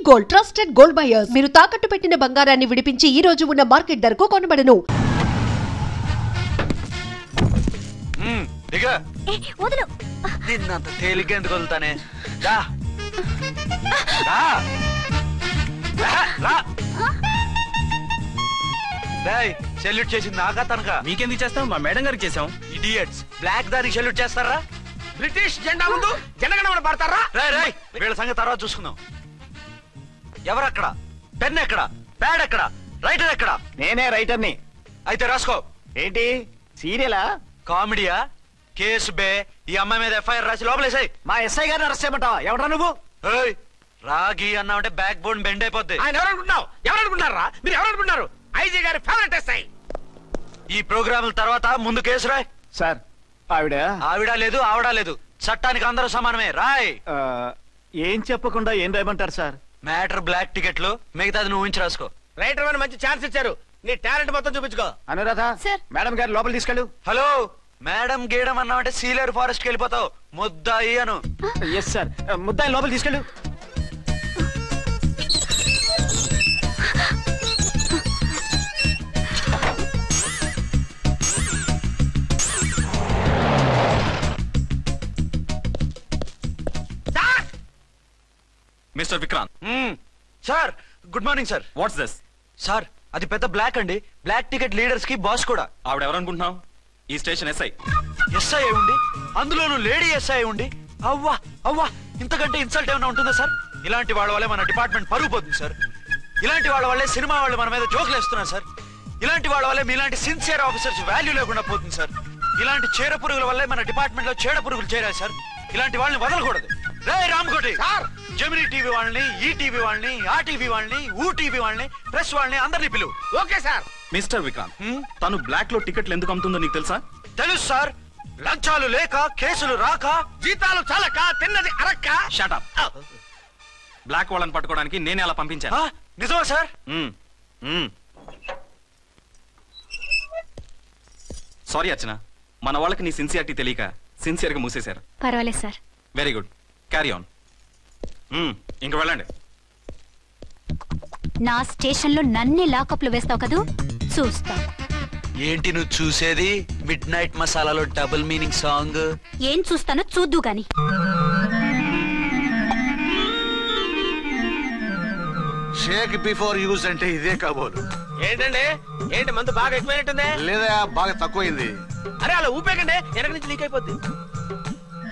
Gold trusted gold buyers మీరు తాకట్టు పెట్టిన బంగారాన్ని విడిపించి ఈ రోజు ఉన్న మార్కెట్ ధరకు కొనబడను. నిన్నంత తేలిగ్గా ఎందుకు వదులుతానే? సెల్యూట్ చేసింది నాకా తనకా? మీకెందుకు చేస్తాం? మా మేడం గారికి చేసాం. ఇడియట్స్, బ్లాక్ దానికి సెల్యూట్ చేస్తారా? బ్రిటిష్ జెండా ముందు జనగణమన పడతారా? వీళ్ళ సంగతి తర్వాత చూసుకుందాం. ఎవరక్కడ? పెన్ ఎక్కడ? ప్యాడ్ ఎక్కడ? రైటర్ ఎక్కడ? నేనే రైటర్ని. అయితే రాసుకో. ఏంటి సీరియలా? కామెడీయా? కేసు బే. ఈ అమ్మాయి మీద ఎఫ్ఐఆర్ రాసి లోపలేసాయి. మా ఎస్ఐ గారిని అరెస్ట్ చేయమంటావా? ఎవడా నువ్వు? రాగి అన్నావంటే బ్యాక్ బోన్ బెండ్ అయిపోద్ది. ఆయన ఎవరనుకుంటున్నావు? ఎవరనుకుంటారా మీరు? ఎవరనుకుంటున్నారు? ఐజీ గారి ఫేవరెట్ ఎస్ఐ. ఈ ప్రోగ్రాముల తర్వాత ముందు కేసు రాయ్. సార్ ఆవిడ లేదు, ఆవిడ లేదు. చట్టానికి అందరూ సమానమే. రాయ్. ఏం చెప్పకుండా ఏం రాయమంటారు సార్? మ్యాటర్ బ్లాక్ టికెట్లు, మిగతాది నువ్వు ఊహించి రాసుకో. రైటర్ అని మంచి ఛాన్స్ ఇచ్చారు. నీ టాలెంట్ మొత్తం చూపించుకో. అనురాధ మేడం గారు లోపల తీసుకెళ్ళు. హలో, మేడం గీయడం అన్నావంటే సీలేరు ఫారెస్ట్ కి వెళ్ళిపోతావు. ముద్దాయి అను. ఎస్ సార్, ముద్దాయి లోపల తీసుకెళ్ళు. Mister Vikrant. Sir, good morning sir. What's this? Sir, అది పెద్ద బ్లాక్ అండి. బ్లాక్ టికెట్ లీడర్స్ కి బాస్ కూడా. ఆవిడ ఎవరనుకుంటున్నావు? ఈ స్టేషన్ ఎస్ఐ. ఎస్ఐ ఉండి, అందులోనూ లేడీ ఎస్ఐ ఉండి, అవ్వా అవ్వా, ఇంతకంటే ఇన్సల్ట్ ఏమైనా ఉంటుందా సార్? ఇలాంటి వాళ్ళ వల్లే మన డిపార్ట్మెంట్ పరుగు పోతుంది సార్. ఇలాంటి వాళ్ళ వల్లే సినిమా వాళ్ళు మన మీద జోకులు వేస్తున్నారు సార్. ఇలాంటి వాళ్ళ వల్లే మీలాంటి సిన్సియర్ ఆఫీసర్స్ వాల్యూ లేకుండా పోతుంది సార్. ఇలాంటి చీడ పురుగుల వల్లే మన డిపార్ట్మెంట్ లో చీడ పురుగులు చేరాయి సార్. ఇలాంటి వాళ్ళని వదలకూడదు. రామ్కోటి సార్, జెమినీ టీవీ వాళ్ళని, ఈ టీవీ వాళ్ళని, ఆ టీవీ వాళ్ళని, ఊ టీవీ వాళ్ళని, ప్రెస్ వాళ్ళని అందరినీ పిలువు. Okay sir. మిస్టర్ విక్రాంత్, తను బ్లాక్ లో టికెట్లు ఎందుకు అమ్ముతుందో నీకు తెలుసా? తెలుసు సార్. లంచాలు లేక, కేసులు రాక, జీతాలు చాలక, తిన్నది అరక్క. Shut up. బ్లాక్ వాళ్ళని పట్టుకోవడానికి నేనే అలా పంపించాను. నిజమా సార్? సారీ అర్చన, మన వాళ్ళకి నీ సిన్సియారిటీ తెలియక సిన్సియర్ గా మూసేశారు. పర్వాలేదు sir. Very good, carry on. ఇంక వెళ్ళండి. నా స్టేషన్ లో నన్నే లాకప్ లో వేస్తావు కదూ, చూస్తా. ఏంటి నువ్వు చూసేది? మిడ్ నైట్ మసాలాలో డబుల్ మీనింగ్ సాంగ్. ఏం చూస్తానో చూద్దు గాని. షేక్ బిఫోర్ యూజ్ అంటే ఇదే కాబోలు. ఏంటండి, ఏంటి మందు బాగా ఎక్కువైనట్టుంది? లేదా బాగా తక్కువైంది. అరే అలా ఊపేకండి, వెనక నుంచి లీక్ అయిపోద్ది.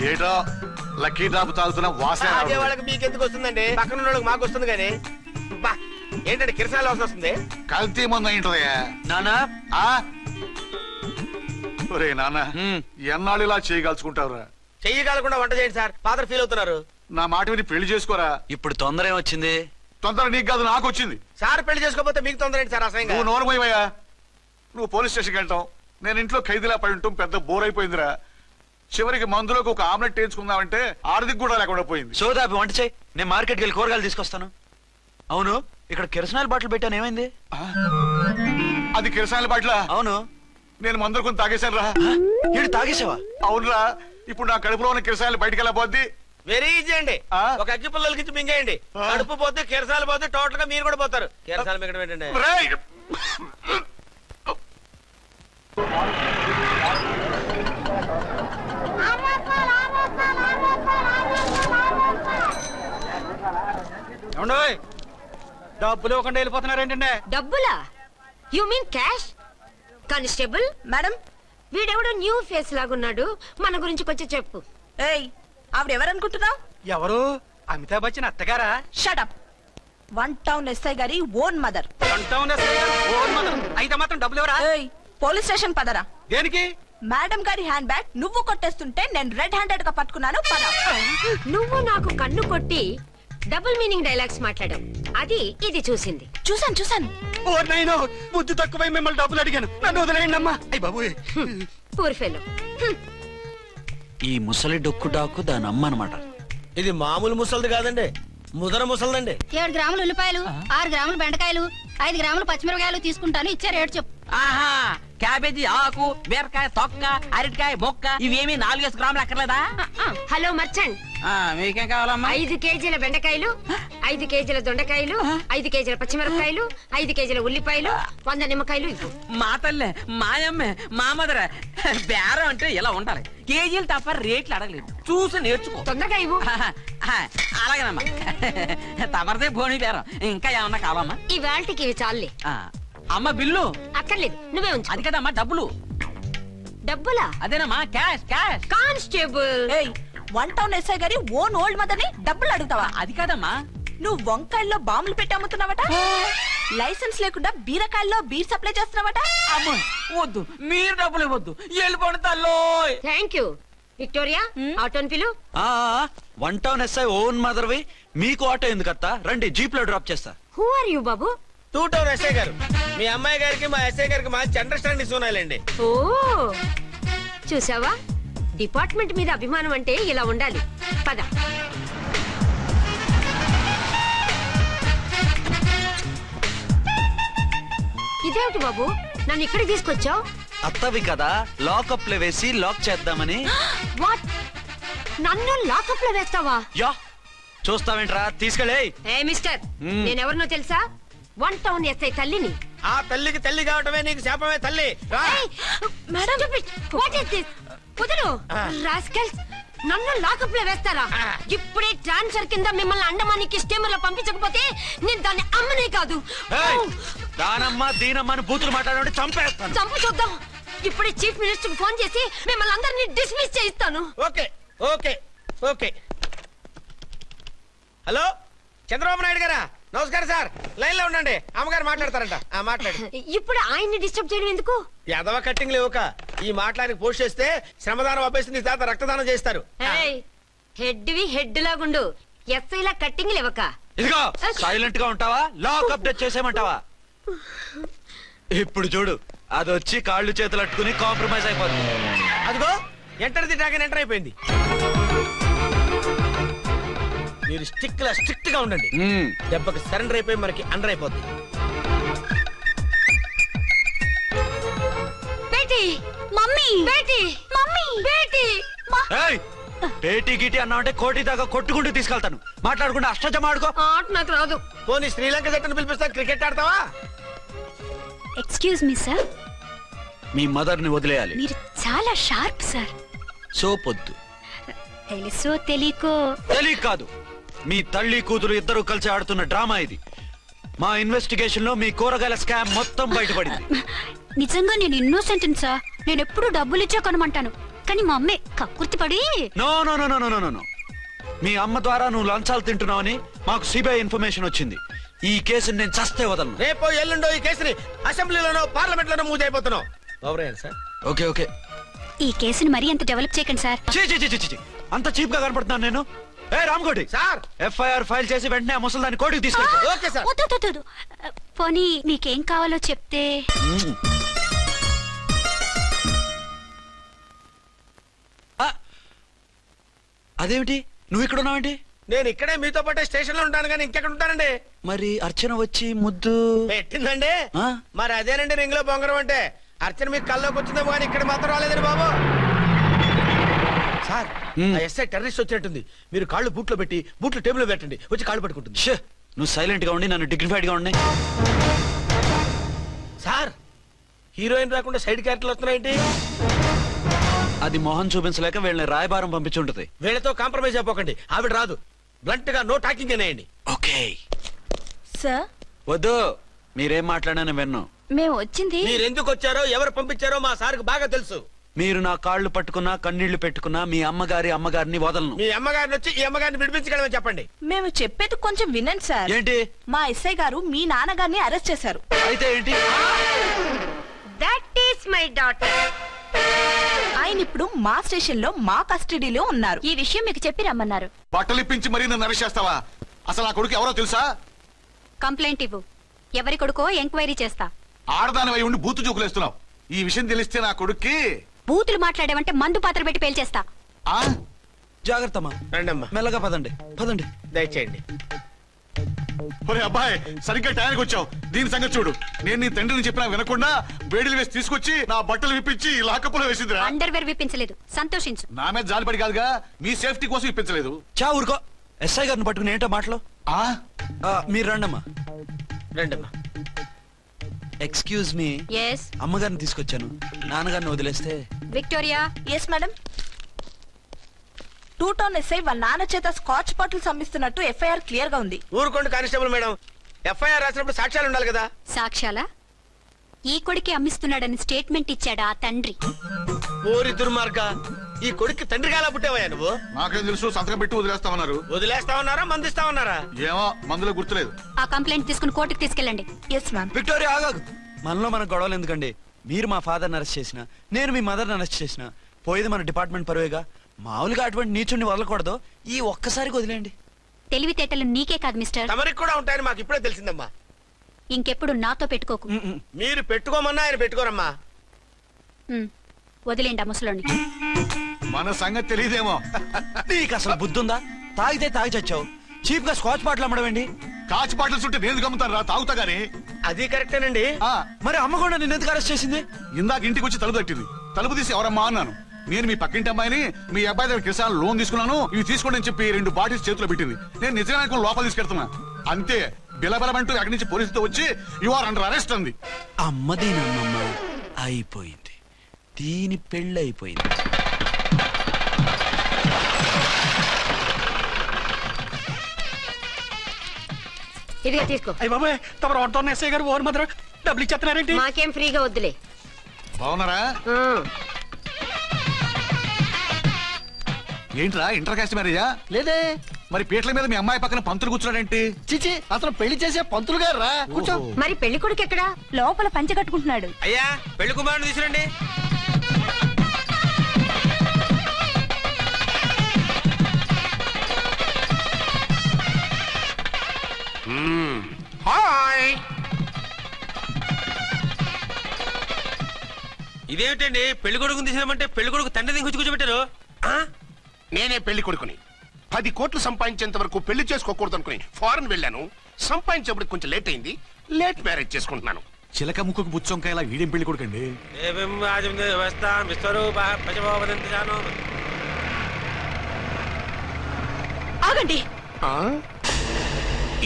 ఏటో లక్కీ డ్రాప్ తాగుతున్న వాసన. అదే వాళ్ళకి మీకెందుకు వస్తుందండి? పక్కన వాళ్ళకి మాకు వస్తుంది కానీ. ఏంటంటే కిరసాల వాసన వస్తుంది. కల్తీ మందు ఏంటదయ్యా నానా? ఒరే నాన్న, ఎన్నాళ్ళు ఇలా చేయగలుచుకుంటావురా? చెయ్యగలకుండా వంట చేయండి సార్, ఫాదర్ ఫీల్ అవుతున్నారు. నా మాట విని పెళ్లి చేసుకోరా. ఇప్పుడు తొందర ఏమొచ్చింది? తొందర నీకు కాదు, నాకు వచ్చింది. సార్ పెళ్లి చేసుకోకపోతే మీకు తొందర ఏంటి సార్? అసలు నువ్వు నోరుమోయవయ్యా. నువ్వు పోలీస్ స్టేషన్కి వెళ్తాం, నేను ఇంట్లో ఖైదీలా పడి ఉంటాం. పెద్ద బోర్ అయిపోయిందిరా. చివరికి మందులోకి ఒక ఆమ్లెట్ వేయించుకుందామంటే ఆర్థిక కూడా లేకుండా పోయింది. సోదాపి వంట చేయి, నేను మార్కెట్కి వెళ్ళి కూరగాయలు తీసుకొస్తాను. అవును, ఇక్కడ కిరసనాయిల్ బాటిల్ పెట్టాను, ఏమైంది? అది కిరసనాయిల్ బాటిల్? అవును. నేను మందులు కొని తాగేశాను రా. ఏడు తాగేసావా? అవునురా. ఇప్పుడు నా కడుపులో ఉన్న కిరసనాయిల్ బయటికి వెళ్ళబోద్ది. వెరీ ఈజీ అండి. ఒక అగ్గి పుల్లలకి ఇచ్చి మింగేయండి. కడుపు పోతే కిరసాలు పోతే టోటల్ గా మీరు కూడా పోతారు. కిరసాలు మింగడం ఏంటండి? డబ్బులు ఇవ్వకుండా వెళ్ళిపోతున్నారేంటండి? డబ్బులా? You mean cash? Constable madam, వీడెవడో న్యూ ఫేస్ లాగున్నాడు, మన గురించి కొంచెం చెప్పు. ఏయ్, ఆవిడెవరనుకుంటున్నావు? ఎవరు? అమితాబ్ బచ్చన్ అత్తగారా? Shut up. One town SI గారి ఓన్ మదర్. అయితే మాత్రం డబ్బులు ఎవరా? పోలీస్ స్టేషన్ పదరా. దేనికి? మేడం గారి హ్యాండ్ బ్యాగ్ నువ్వు కొట్టేస్తుంటే నేను రెడ్ హ్యాండెడ్ గా పట్టుకున్నాను. పద. నువ్వు నాకు కన్ను కొట్టి డబుల్ మీనింగ్ డైలాగ్స్ మాట్లాడావు, అది ఇది చూసింది. చూసాను. బుద్ధి తక్కువై మిమ్మల్ని డబ్బులు అడిగాను, నన్ను వదిలేయండి అమ్మా. అయ్య బాబు, పూర్ ఫెలో. ఈ ముసలి డొక్కు డాకు దాని అమ్మ అనమాట. ఇది మామూలు ముసలిది కాదండి, ముదర ముసలిదండి. 7 గ్రాములు ఉల్లిపాయలు, 6 గ్రాములు బెండకాయలు, 5 గ్రాములు పచ్చిమిరపకాయలు తీసుకుంటాను. ఇచ్చే రేటు చెప్పు. ఆహా, క్యాబేజీ ఆకు, బీరకాయ తొక్క, అరటికాయ బొక్క, ఇవేమి 4 గ్రాములు అక్కర్లేదా? హలో మర్చండ్, మీకేం కావాలమ్మా? 5 కేజీల బెండకాయలు, 5 కేజీల దొండకాయలు, 5 కేజీల పచ్చిమిరపకాయలు, 5 కేజీల ఉల్లిపాయలు, 100 నిమ్మకాయలు ఇవ్వు. మా తల్లే, మాయమ్మే, మా మదర బేరం అంటే ఇలా ఉండాలి. కేజీలు తప్ప రేట్లు అడగలేదు, చూసి నేర్చుకో. తొందరగా ఇవ్వు. అలాగేనమ్మా. తమరిదే భోని బేరం. ఇంకా ఏమన్నా కావాలమ్మా? ఈ వేల్టికి ఇవి చాలే. అమ్మ బిల్లు అక్కర్లేదు, నువ్వే ఉంచు. అది కదమ్మా డబ్బులు. డబ్బులా? అదేనమ్మా cash cash. Constable, 1 town SI గారి ఓన్ ఓల్డ్ మదర్ ని డబ్బులు అడుగుతావా? అది కాదమ్మా. నువ్వు వంకాయల్లో బాంబులు పెట్టి అమ్ముతున్నావట, లైసెన్స్ లేకుండా బీరకాయల్లో బీర్ సప్లై చేస్తున్నావట. అమ్మ వద్దు, మీరు డబ్బులు ఇవ్వద్దు, వెళ్ళిపోండి తల్లో. Thank you. విక్టోరియా, ఆటోన్ పిలు. 1 టౌన్ ఎస్ఐ ఓన్ మదర్వి, మీకు ఆటో ఎందుకు అత్త? రండి, జీప్ లో డ్రాప్ చేస్తా. హూ ఆర్ యూ బాబు? 2 టౌన్ ఎస్ఐ గారు. మీ అమ్మాయి గారికి మా ఎస్ఐ గారికి మంచి అండర్స్టాండింగ్ ఉన్నాయండి. ఓ చూసావా, డిపార్ట్మెంట్ మీద అభిమానం అంటే ఇలా ఉండాలి. పద. ఇదేమిటి బాబు, నన్ను ఇక్కడికి తీసుకొచ్చావు? అత్తవి కదా, లాకప్ లో వేసి లాక్ చేద్దామని. వాట్, నన్ను లాకప్ లో వేస్తావా? యా, చూస్తావేంట్రా, తీసుకెళ్ళే. ఏ మిస్టర్, నేనెవరినో తెలుసా? 1 టౌన్ ఎస్ఐ తల్లిని. ఆ తల్లికి తల్లి కావటమే నీకు శాపమే తల్లి. Madam, what is this? కుదురు రాస్కల్స్, నన్ను లాకప్ లో వేస్తారా? ఇప్పుడే ట్రాన్స్ఫర్ కింద మిమ్మల్ని అండమానికి స్టీమర్ లో పంపించకపోతే నేను దాన్ని అమ్మనే కాదు. దానమ్మ దీనమ్మ బూతులు మాట్లాడే చంపేస్తాను. చంపు చూద్దాం. ఇప్పుడే చీఫ్ మినిస్టర్ కి ఫోన్ చేసి మిమ్మల్ని అందరినీ డిస్మిస్ చేయిస్తాను. Okay okay okay. Hello, Chandrababu Naidu గారా? నమస్కారం సార్, లైన్ లో ఉండండి, అమ్మగారు మాట్లాడతారంట. మాట్లాడు. ఇప్పుడు ఆయన్ని డిస్టర్బ్ చేయడం ఎందుకు? యాదవ కట్టింగ్ లేవుక ఈ మాట్లాడికి పోస్ట్ చేస్తే శ్రమదానం అభ్యసి నీ తాత రక్తదానం చేస్తారు. హెడ్ హెడ్ లాగుండు, ఎస్ఐ లా కట్టింగ్ లేవక. ఇదిగో సైలెంట్ గా ఉంటావా, లాక్ అప్డేట్ చేసేమంటావా? ఇప్పుడు చూడు, అది వచ్చి కాళ్ళు చేతులు అట్టుకుని కాంప్రమైజ్ అయిపోతుంది. అదిగో ఎంటర్ ది డ్రాగన్ ఎంటర్ అయిపోయింది. మీరు స్ట్రిక్ట్ గా ఉండండి, దెబ్బకి సరెండర్ అయిపోయి మనకి అండర్ అయిపోద్ది. బేటీ, మమ్మీ, బేటీ, మమ్మీ, బేటీ. పేటీ గిటి అన్నావంటే కోటి దాకా కొట్టుకుంటూ తీసుకెళ్తాను. మాట్లాడుకుంటూ అష్టజమ ఆడుకో. ఆట నాకు రాదు. పోనీ శ్రీలంక జట్టును పిలిపిస్తా, క్రికెట్ ఆడతావా? ఎక్స్క్యూజ్ మీ సార్, మీ మదర్ ని వదిలేయాలి. మీరు చాలా షార్ప్ సార్. సోపొద్దు. తెలుసో తెలియకో. తెలియ కాదు, మీ తల్లి కూతురు ఇద్దరు కలిసి ఆడుతున్న డ్రామా ఇది. మా ఇన్వెస్టిగేషన్ లో మీ కూరగాయల స్కామ్ మొత్తం బయటపడింది. నిజంగా నేను ఇన్నోసెంట్ సార్. నేను ఎప్పుడు డబ్బులు ఇచ్చా కొనమంటాను, కానీ మా అమ్మే కక్కుర్తి పడి. No no no no no no, మీ అమ్మ ద్వారా నువ్వు లంచాలు తింటున్నావని మాకు సిబిఐ ఇన్ఫర్మేషన్ వచ్చింది. ఈ కేసుని నేను చస్తే వదలను. రేపో ఎల్లుండో ఈ కేసుని అసెంబ్లీలోనో పార్లమెంట్ లోనో మూవ్ అయిపోతున్నావు. సార్ ఓకే ఓకే, ఈ కేసుని మరీ అంత డెవలప్ చేయకండి సార్. అంత చీప్ గా కనపడుతున్నాను నేను? ఏ రామ్కోటి సార్, ఎఫ్ఐఆర్ ఫైల్ చేసి వెంటనే ఆ ముసలిదాన్ని కోర్టుకు తీసుకెళ్ళి. Okay sir. వద్దు, పోనీ మీకేం కావాలో చెప్తే. అదేమిటి, నువ్వు ఇక్కడ ఉన్నావేంటి? నేను ఇక్కడే మీతో పాటే స్టేషన్ లో ఉంటాను, కానీ ఇంకెక్కడ ఉంటానండి? మరి అర్చన వచ్చి ముద్దు పెట్టిందండి. మరి అదేనండి రింగ్ లో బొంగరం అంటే. అర్చన మీకు కల్లోకి వచ్చిందేమో కానీ ఇక్కడ మాత్రం రాలేదండి బాబు. సార్, ఎస్ఐ టెర్రరిస్ట్ వచ్చినట్టుంది. మీరు కాళ్ళు బూట్లో పెట్టి బూట్లు టేబుల్ లో పెట్టండి, వచ్చి కాళ్ళు పట్టుకుంటుంది. నువ్వు సైలెంట్ గా ఉండి నన్ను డిగ్నిఫైడ్ గా ఉండి. సార్, హీరోయిన్ రాకుండా సైడ్ క్యారెక్టర్లు వస్తున్నాయేంటి? అది మొహం చూపించలేక వీళ్ళని రాయబారం పంపించి ఉంటుంది. వీళ్ళతో కాంప్రమైజ్ అయిపోకండి, ఆవిడ రాదు. బ్లంట్ గా నో టాకింగ్ అనేయండి. ఓకే సార్, వద్దు, మీరేం మాట్లాడానని విన్ను. మేము వచ్చింది. మీరు ఎందుకు వచ్చారో ఎవరు పంపించారో మా సార్కి బాగా తెలుసు. మీరు నా కాళ్ళు పట్టుకున్నా కన్నీళ్లు పెట్టుకున్నా మీ అమ్మగారిని వదలను. మీ అమ్మగారిని వచ్చి ఈ అమ్మగారిని విడిపించగలమని చెప్పండి. మేము చెప్పేది కొంచెం వినండి సార్. ఏంటి? మా ఎస్ఐ గారు మీ నాన్నగారిని అరెస్ట్ చేశారు. అయితే ఏంటి? That is my daughter. ఆయన ఇప్పుడు మా స్టేషన్ లో మా కస్టడీలో ఉన్నారు. ఈ విషయం మీకు చెప్పి రమ్మన్నారు. బట్టలు ఇప్పించి మరీ నన్ను అరెస్ట్ చేస్తావా? అసలు ఆ కొడుకు ఎవరో తెలుసా? కంప్లైంట్ ఇవ్వు, ఎవరి కొడుకో ఎంక్వైరీ చేస్తా. ఆడదానివై ఉండి బూతు చూకులేస్తున్నావు. ఈ విషయం తెలిస్తే నా కొడుక్కి. బూతులు మాట్లాడేవంటే మందు పాత్ర పెట్టి పేల్చేస్తా. జాగ్రత్తమ్మా, రండమ్మా, మెల్లగా పదండి. దయచేయండి. ఒరే అబ్బాయి, సరిగ్గా టైంకి వచ్చావు. దీని సంగతి చూడు. నేను నీ తండ్రిని చెప్పినా వినకుండా వేడిలు వేసి తీసుకొచ్చి నా బట్టలు విప్పించి లాకప్పులో వేసిందిరా. అండర్వేర్ విప్పించలేదు, సంతోషించు. నా మీద జాలిపడి కాదుగా, మీ సేఫ్టీ కోసం ఇప్పించలేదు. చా ఊరుకో. ఎస్ఐ గారిని పట్టుకుని ఏంటో మాటలు. మీరు రండమ్మా. రండమ్మా. Excuse me. ఎస్ అమ్మగారిని తీసుకొచ్చాను. నాన్నగారిని వదిలేస్తే. Victoria. Yes madam. 2 town SI వాళ్ళ నాన్న చేత స్కాచ్ బాటిల్స్ అమ్మిస్తున్నట్టు ఎఫ్ఐఆర్ క్లియర్ గా ఉంది. ఊరుకోండి కానిస్టేబుల్ మేడం. ఎఫ్ఐఆర్ రాసినప్పుడు సాక్ష్యాలు ఉండాలి కదా. సాక్ష్యాలా? ఈ కొడుకి అమ్మిస్తున్నాడని స్టేట్మెంట్ ఇచ్చాడా ఆ తండ్రి? ఓరి దుర్మార్గ, ఈ కొడుక్కి తండ్రిగా ఎలా పుట్టావయ్యా నువ్వు? నాకేం తెలుసు, సంతకం పెట్టి వదిలేస్తామన్నారు. వదిలేస్తామన్నారా మందిస్తామన్నారా? ఏమో, మందులో గుర్తులేదు. ఆ కంప్లైంట్ తీసుకుని కోర్టుకు తీసుకెళ్ళండి. Yes ma'am. విక్టోరియా ఆగాగు. మనలో మన గొడవలు ఎందుకండి? మీరు మా ఫాదర్ని అరెస్ట్ చేసిన, నేను మీ మదర్ని అరెస్ట్ చేసిన, పోయేది మన డిపార్ట్మెంట్ పరువేగా. మామూలుగా అటువంటి నీచుని వదలకూడదు. ఈ ఒక్కసారికి వదిలేండి. తెలివితేటలు నీకే కాదు మిస్టర్, తమరికి కూడా ఉంటాయని మాకు ఇప్పుడే తెలిసిందమ్మా. ఇంకెప్పుడు నాతో పెట్టుకోకు. మీరు పెట్టుకోమన్నా ఆయన పెట్టుకోరమ్మా. వదిలేండి ఆ ముసలోని. మన సంగతి తెలియదేమో. నీకు అసలు బుద్ధి ఉందా? తాగితే తాగి చచ్చావు. చీప్ గా స్కాచ్ బాటిల్ అమ్మడమేండి? కాచి బాటిల్స్ ఉంటే నేను గమ్ముతాను రా, తాగుతా గానీ. అది కరెక్టేనండి. మరి అమ్మ కూడా నిన్ను ఎందుకు అరెస్ట్ చేసింది? ఇందాక ఇంటికి వచ్చి తలుపు తట్టింది. తలుపు తీసి ఎవరమ్మా అన్నాను. నేను మీ పక్కింటి అమ్మాయిని, మీ అబ్బాయి దగ్గర కిసాన్ లోన్ తీసుకున్నాను, ఇవి తీసుకోండి అని చెప్పి 2 బాటిల్స్ చేతిలో పెట్టింది. నేను నిజంగా లోపల తీసుకెళ్తున్నా. అంతే, బిలబలమంటూ అక్కడి నుంచి పోలీసుతో వచ్చి యు ఆర్ అండర్ అరెస్ట్ అంది. అమ్మదేనమ్మమ్మ అయిపోయింది. దీని పెళ్ళి అయిపోయింది. ఇదిగా తీసుకో. అయ్య బాబాయ్, తమరు 1 టౌన్ ఎస్ఐ గారు ఓవర్ మాత్రం డబ్బులు ఇచ్చేస్తున్నారేంటి? మాకేం ఫ్రీగా వద్దులే. బాగున్నారా? ఏంట్రా ఇంటర్ కాస్ట్ మ్యారేజా? లేదే. మరి పీటల మీద మీ అమ్మాయి పక్కన పంతులు కూర్చున్నాడేంటి? చిచి, అతను పెళ్లి చేసే పంతులు గారు రా. కూర్చో. మరి పెళ్లి కొడుకు ఎక్కడా? లోపల పంచె కట్టుకుంటున్నాడు. అయ్యా, పెళ్లి కుమారుని తీసుకురండి. హాయ్. ఇదేమిటండి, పెళ్లి కొడుకుని తీసినామంటే పెళ్లి కొడుకు తండ్రి దించి కూర్చోబెట్టారు. నేనే పెళ్లి కొడుకుని. 10 కోట్లు సంపాదించేంత వరకు పెళ్లి చేసుకోకూడదు అనుకుని ఫారెన్ వెళ్ళాను. సంపాదించేప్పుడు కొంచెం లేట్ అయింది. లేట్ మ్యారేజ్ చేసుకుంటున్నాను. చిలక ముక్కుకు బుచ్చొంకాయ ఇలా వీడేం పెళ్లి కొడుకండి? ఆగండి.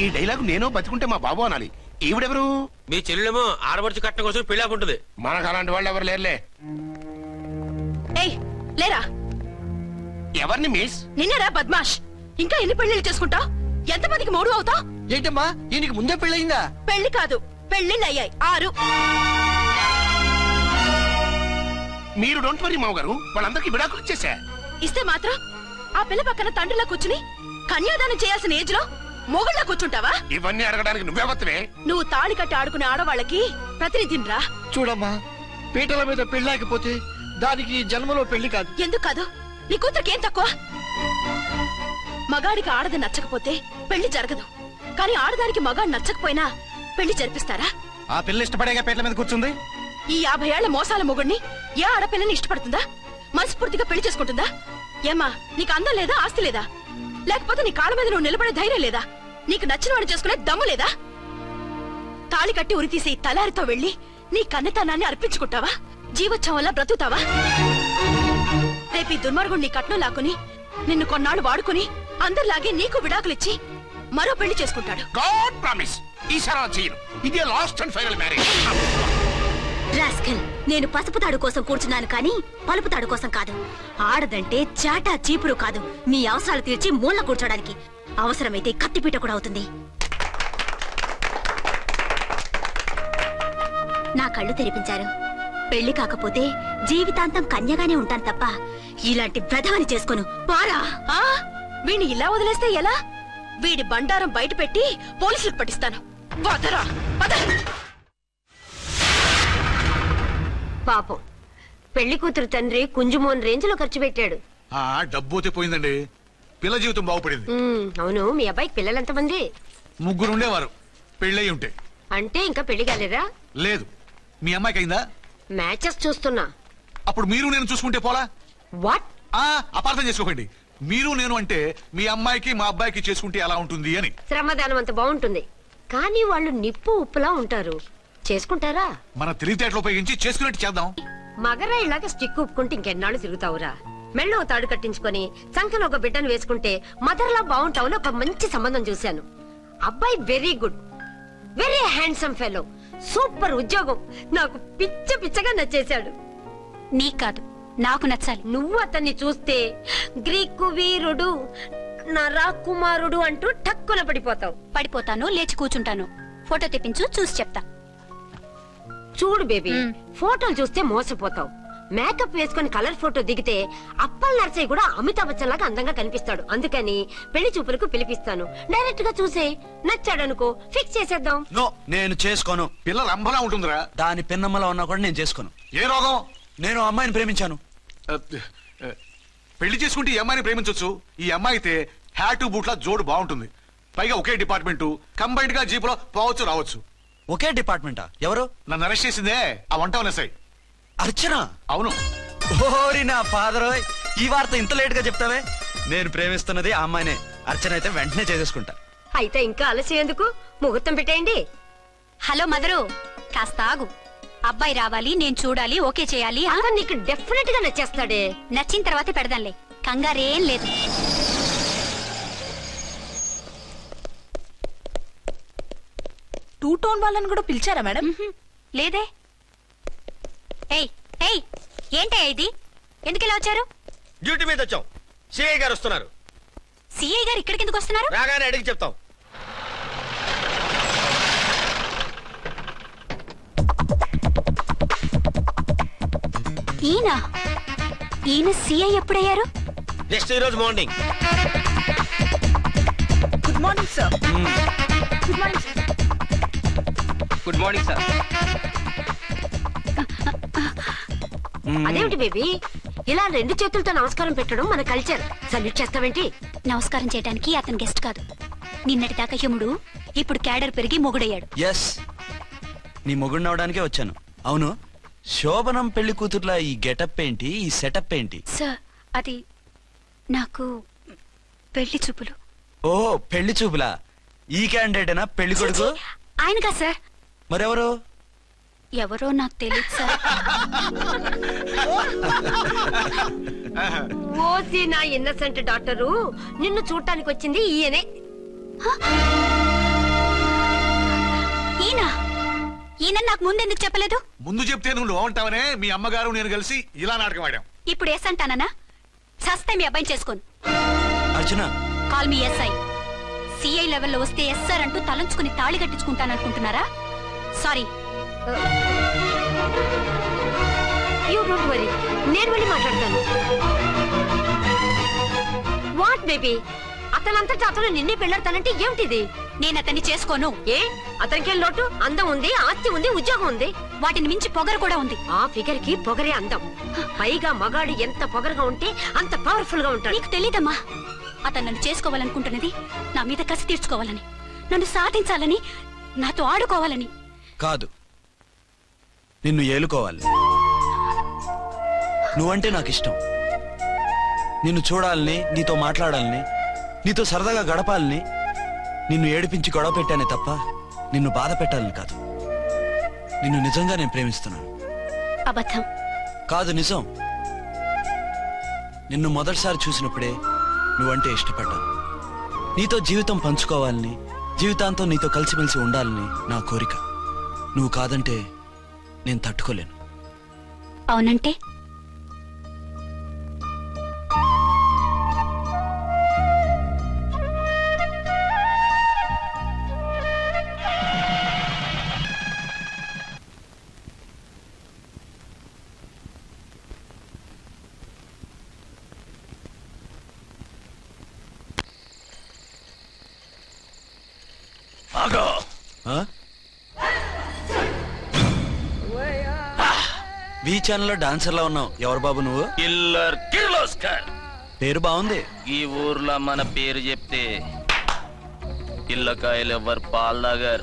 ఈ డైలాగ్ నేను బతికుంటే మా బాబు అనాలి. ఈవిడెవరు? మీ చెల్లెమో ఆడబడుచు కట్నం కోసం పెళ్ళాకుంటుంది. మనకు అలాంటి వాళ్ళు ఎవరు లేరులే. ఏయ్ లేరా. ఎవరిని మిస్? నిన్నరా బద్మాష్. ఇంకా ఎన్ని పెళ్లిళ్ళు చేసుకుంటావు? ఎంతమందికి మూడు అవుతావు? ఏంటమ్మా, ఈయనకి ముందే పెళ్ళయిందా? పెళ్లి కాదు, పెళ్లిళ్ళు అయ్యాయి 6. మీరు డోంట్ వరీ మామగారు, వాళ్ళందరికీ విడాకులు ఇచ్చేసా. ఇస్తే మాత్రం ఆ పిల్ల పక్కన తండ్రిలా కూర్చుని కన్యాదానం చేయాల్సిన ఏజ్ లో మొగుళ్ళ కూర్చుంటావా? ఇవన్నీ అడగడానికి నువ్వెవత్తవే? నువ్వు తాళి కట్టి ఆడుకునే ఆడవాళ్ళకి ప్రతినిధిరా. చూడమ్మా, పీటల మీద పెళ్ళాకపోతే దానికి జన్మలో పెళ్లి కాదు. ఎందుకు కాదు? నీ కూతురికి ఏం తక్కువ? మగాడికి ఆడది నచ్చకపోతే పెళ్లి జరగదు. కానీ ఆడదానికి మగాడు నచ్చకపోయినా పెళ్లి జరిపిస్తారా? ఆ పిల్ల ఇష్టపడేగా పీటల మీద కూర్చుంది. ఈ 50 ఏళ్ల మోసాల మొగుడిని ఏ ఆడపిల్లని ఇష్టపడుతుందా? మనస్ఫూర్తిగా పెళ్లి చేసుకుంటుందా? ఏమ్మా, నీకు అందం లేదా, ఆస్తి లేదా? లేకపోతే నీ కాళ్ళ మీద నువ్వు నిలబడే ధైర్యం లేదా? నీకు నచ్చిన వాడిని చేసుకునే దమ్ము లేదా? తాళి కట్టి ఉరితీసే తలారితో వెళ్లి నీ కన్నెతనాన్ని అర్పించుకుంటావా? జీవోత్సవం వల్ల బ్రతుకుతావా? రేపు ఈ దుర్మార్గుడు నీ కట్నం లాక్కుని నిన్ను కొన్నాళ్ళు వాడుకుని అందరిలాగే నీకు విడాకులిచ్చి మరో పెళ్లి చేసుకుంటాడు. గాడ్ ప్రామిస్, ఈసారి అలా చేయను. ఇదే last and final marriage. Rascal, నేను పసుపు తాడు కోసం కూర్చున్నాను కానీ పలుపు తాడు కోసం కాదు. ఆడదంటే చాటా చీపురు కాదు, మీ అవసరాలు తీర్చి మూల కూర్చోడానికి. అవసరమైతే కత్తిపీట కూడా అవుతుంది. నా కళ్ళు తెరిపించారు. పెళ్లి కాకపోతే జీవితాంతం కన్యగానే ఉంటాను తప్ప ఇలాంటి ప్రధాని చేసుకోను. పారా. వీణ్ణి ఇలా వదిలేస్తే ఎలా? వీడి బండారం బయట పెట్టి పోలీసులకు పట్టిస్తాను. వదరా, వద. పాపం, పెళ్లి కూతురు తండ్రి కుంజుమోన్ రేంజ్ లో ఖర్చు పెట్టాడు. డబ్బు పోయిందండి. పిల్ల జీవితం బాగుపడింది. అవును, మీ అబ్బాయికి పిల్లలెంతమంది? 3 ఉండేవారు. పెళ్ళయి ఉంటే. అంటే ఇంకా పెళ్లి కాలేదా? లేదు. మీ అమ్మాయికి అయిందా? మ్యాచెస్ చూస్తున్నా. అప్పుడు మీరు నేను చూసుకుంటే పోలా? వాట్? అపార్థం చేసుకోకండి. మీరు నేను అంటే మీ అమ్మాయికి మా అబ్బాయికి చేసుకుంటే ఎలా ఉంటుంది అని. శ్రమదానం అంత బాగుంటుంది, కానీ వాళ్ళు నిప్పు ఉప్పులా ఉంటారు. చేసుకుంటారా? మన తెలివితేటలు ఉపయోగించి చేసుకున్నట్టు చేద్దాం. మగరా ఇలాగ స్టిక్ ఉప్పుకుంటే ఇంకెన్నాళ్ళు తిరుగుతావురా? మెళ్ళో తాడు కట్టించుకొని సంఖ్యలో ఒక బిడ్డను వేసుకుంటే మదర్లా బాగుంటావుని ఒక మంచి సంబంధం చూశాను. అబ్బాయి very good, very handsome fellow, super ఉద్యోగం. నాకు పిచ్చగా నచ్చేశాడు. నీకు కాదు, నాకు నచ్చాలి. నువ్వు అతన్ని చూస్తే గ్రీకు వీరుడు, నా రాకుమారుడు అంటూ టక్కున పడిపోతావు. పడిపోతాను, లేచి కూర్చుంటాను. ఫోటో తెప్పించు, చూసి చెప్తా. చూడు బేబీ, ఫోటోలు చూస్తే మోసపోతావు. మేకప్ వేసుకుని కలర్ ఫోటో దిగితే అప్పల్ నర్సయ్య కూడా అమితాబ్ బచ్చన్ లాగా అందంగా కనిపిస్తాడు. అందుకని పెళ్లి చూపులకు పిలిపిస్తాను. డైరెక్ట్ గా చూసే నచ్చాడనుకో, ఫిక్స్ చేసేద్దాం. నో, నేను చేసుకోను. పిల్ల రంభలా ఉంటుందిరా. దాని పిన్నమ్మలా ఉన్నా కూడా నేను చేసుకోను. ఏ రోగం? నేను అమ్మాయిని ప్రేమించాను. పెళ్లి చేసుకుంటే ఈ అమ్మాయిని ప్రేమించొచ్చు. ఈ అమ్మాయి అయితే హ్యాటు బూట్ల జోడు బాగుంటుంది. పైగా ఒకే డిపార్ట్మెంట్, కంబైన్డ్ గా జీపులో పోవచ్చు రావచ్చు. ఒకే డిపార్ట్మెంటా? ఎవరు? నన్ను అరెస్ట్ చేసిందే ఆ వంట ఉన్నసై అర్చన. అవును. ఓరి నా ఫాదర్, ఈ వార్త ఇంత లేట్ గా చెప్తావే. నేను ప్రేమిస్తున్నది ఆ అమ్మాయినే. అర్చన అయితే వెంటనే చేసేసుకుంటా. అయితే ఇంకా ఆలస్యం ఎందుకు, ముహూర్తం పెట్టేయండి. హలో మదరు, కాస్త ఆగు. అబ్బాయి రావాలి, నేను చూడాలి, ఓకే చేయాలి. అతను నీకు డెఫినెట్ గా నచ్చేస్తాడే. నచ్చిన తర్వాతే పెడదాంలే, కంగారేం లేదు. టూ టోన్ వాళ్ళని కూడా పిలిచారా మేడం? లేదే. ఏయ్ ఏయ్, ఏంటే ఇది? ఎందుకెలా వచ్చారు? డ్యూటీ మీద వచ్చాం. సిఐ గారు వస్తున్నారు. సిఐ గారు ఇక్కడికి ఎందుకు వస్తున్నారు? రాగానే అడిగి చెప్తాం. ఈయన సిఐ ఎప్పుడయ్యారు? నెక్స్ట్ ఈ రోజు morning. Good morning sir. Good morning sir. Good morning sir. అదేమిటి బేబీ, ఇలా రెండు చేతులతో నమస్కారం పెట్టడం మన కల్చర్. సల్యూట్ చేస్తావేంటి? నమస్కారం చేయడానికి అతను గెస్ట్ కాదు. నిన్నటి దాకా యముడు, ఇప్పుడు క్యాడర్ పెరిగి మొగుడయ్యాడు. ఎస్, నీ మొగుడినవడానికే వచ్చాను. అవును, శోభనం పెళ్లి కూతుర్లా ఈ గెటప్ ఏంటి, ఈ సెటప్ ఏంటి? సార్, అది నాకు పెళ్లి చూపులు. ఓ, పెళ్లి చూపులా? ఈ క్యాండిడేటేనా పెళ్లి కొడుకు? ఆయనగా సార్. మరెవరు? ఎవరో నాకు తెలియదు సార్. ఓసి నా ఇన్నసెంట్ డాక్టరు, నిన్ను చూడటానికి వచ్చింది ఈయనే. ఈయన నాకు ముందెందుకు చెప్పలేదు? ముందు చెప్తే నువ్వు బాగుంటావనే మీ అమ్మగారు నేను కలిసి ఇలా నాటకం ఆడాం. ఇప్పుడు ఎస్ అంటానా? సస్తే మీ అబ్బాయిని చేసుకోను. అర్చన, కాల్ మీ ఎస్ఐ. సిఐ లెవెల్లో వస్తే ఎస్ఆర్ అంటూ తలంచుకుని తాళి కట్టించుకుంటాననుకుంటున్నారా? సారీ. యూ డోంట్ వరీ, నేను వెళ్ళి మాట్లాడతాను. వాట్ బేబీ, అతనంతటా అతను నిన్నే పెళ్ళాడతానంటే ఏమిటిది? నేను అతన్ని చేసుకోను. ఏ, అతనికేం లోటు? అందం ఉంది, ఆస్తి ఉంది, ఉద్యోగం ఉంది. వాటిని మించి పొగరు కూడా ఉంది. ఆ ఫిగర్ కి పొగరే అందం. పైగా మగాడు ఎంత పొగరుగా ఉంటే అంత పవర్ఫుల్ గా ఉంటాడు. నీకు తెలీదమ్మా, అతను నన్ను చేసుకోవాలనుకుంటున్నది నా మీద కసి తీర్చుకోవాలని, నన్ను సాధించాలని, నాతో ఆడుకోవాలని కాదు, నిన్ను ఏలుకోవాలి. నువ్వంటే నాకు ఇష్టం. నిన్ను చూడాలని, నీతో మాట్లాడాలని, నీతో సరదాగా గడపాలని, నిన్ను ఏడిపించి గొడవ పెట్టానే తప్ప నిన్ను బాధ పెట్టాలని కాదు. నిన్ను నిజంగా నేను ప్రేమిస్తున్నాను. అబద్ధం కాదు, నిజం. నిన్ను మొదటిసారి చూసినప్పుడే నువ్వంటే ఇష్టపడ్డాను. నీతో జీవితం పంచుకోవాలని, జీవితాంతం నీతో కలిసిమెలిసి ఉండాలని నా కోరిక. నువ్వు కాదంటే నేను తట్టుకోలేను. అవునంటే? వి ఛానల్లో డాన్సర్లా ఉన్నావు. ఎవరు బాబు నువ్వు? కిల్లర్ కిర్లోస్కర్. పేరు బాగుంది. ఈ ఊర్లో మన పేరు చెప్తే పిల్లకాయలు ఎవరు పాల్దాగర్.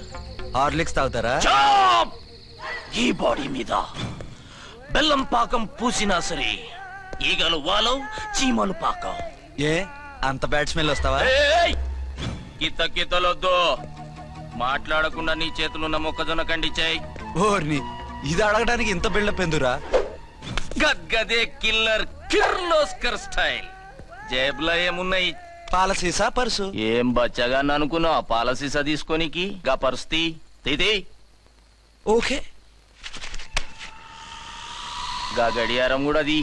హార్లిక్స్ తాగుతారా? ఈ బాడీ మీద బెల్లం పాకం పూసినా సరే ఈగలు వాలవు, చీమలు పాకం. ఏ అంత బ్యాడ్ స్మెల్ వస్తావా? కితలొద్దు, మాట్లాడకుండా నీ చేతులున్న మొక్కజొన్న కండిచాయి. ఓర్ని, ఇది అడగడానికి ఇంత బిల్డప్ ఎందురా? గద్గదే కిల్లర్ కిర్లోస్కర్ స్టైల్. జేబులో ఏమున్నాయి? పాల సీసా, పర్సు. ఏం బచ్చగా అనుకున్నావు? పాల సీసా తీసుకోనికి గా పర్సుతి తీది. ఓకే. గా గడియారం కూడా అది.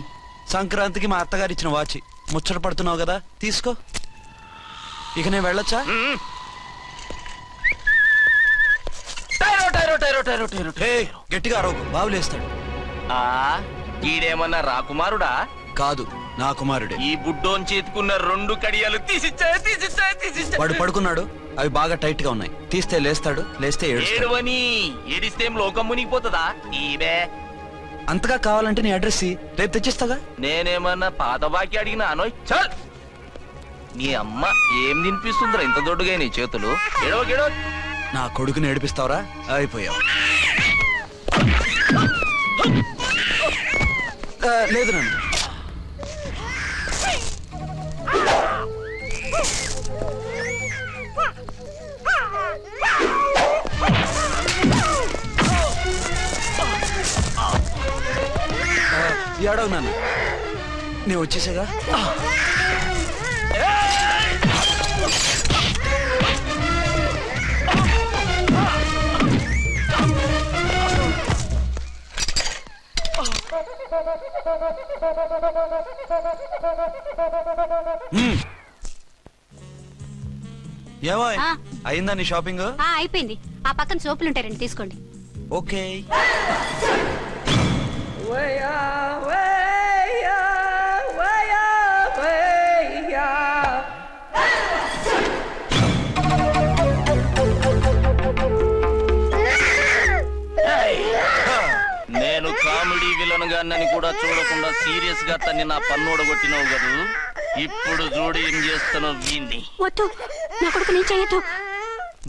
సంక్రాంతికి మా అత్తగారు ఇచ్చిన వాచి. ముచ్చట పడుతున్నావు కదా, తీసుకో. ఇక నేను వెళ్ళొచ్చా? గట్టిగా అరవకు, బావులేస్తాడు. ఈడేమన్నా రాకుమారుడా? కాదు, నా కుమారుడే. ఈ బుడ్డోన్ చేతుకున్న 2 కడియాలు తీసిచ్చాయి. వాడు పడుకున్నాడు, అవి బాగా టైట్ గా ఉన్నాయి. తీస్తే లేస్తాడు, లేస్తే ఏడవని. ఏడిస్తే లోకం మునిగిపోతుందా? ఈబే అంతగా కావాలంటే నీ అడ్రస్ రేపు తెచ్చిస్తాగా. నేనేమన్నా పాత బాకి అడిగినా అనోయ్. చల్, నీ అమ్మ ఏం తినిపిస్తుందిరా ఇంత దొడ్డుగా నీ చేతులు? ఏడవ నా కొడుకుని ఏడిపిస్తావరా? అయిపోయావు. లేదు నన్ను. ఏడవు నన్ను, నేను వచ్చేసాగా. ఏమో అయిందా నీ షాపింగ్? అయిపోయింది. ఆ పక్కన సోపులుంటాయి, రండి తీసుకోండి. ఓకే. నేను కామెడీ విలన్ గాన్నని కూడా చూడకుండా సీరియస్ గా తన్ని నా పన్నోడ కొట్టినావు కదూ. ఇప్పుడు చూడు ఏం చేస్తున్నావు వీణ్ణి. వద్దు, నా కొడుకు నేను చేయొద్దు.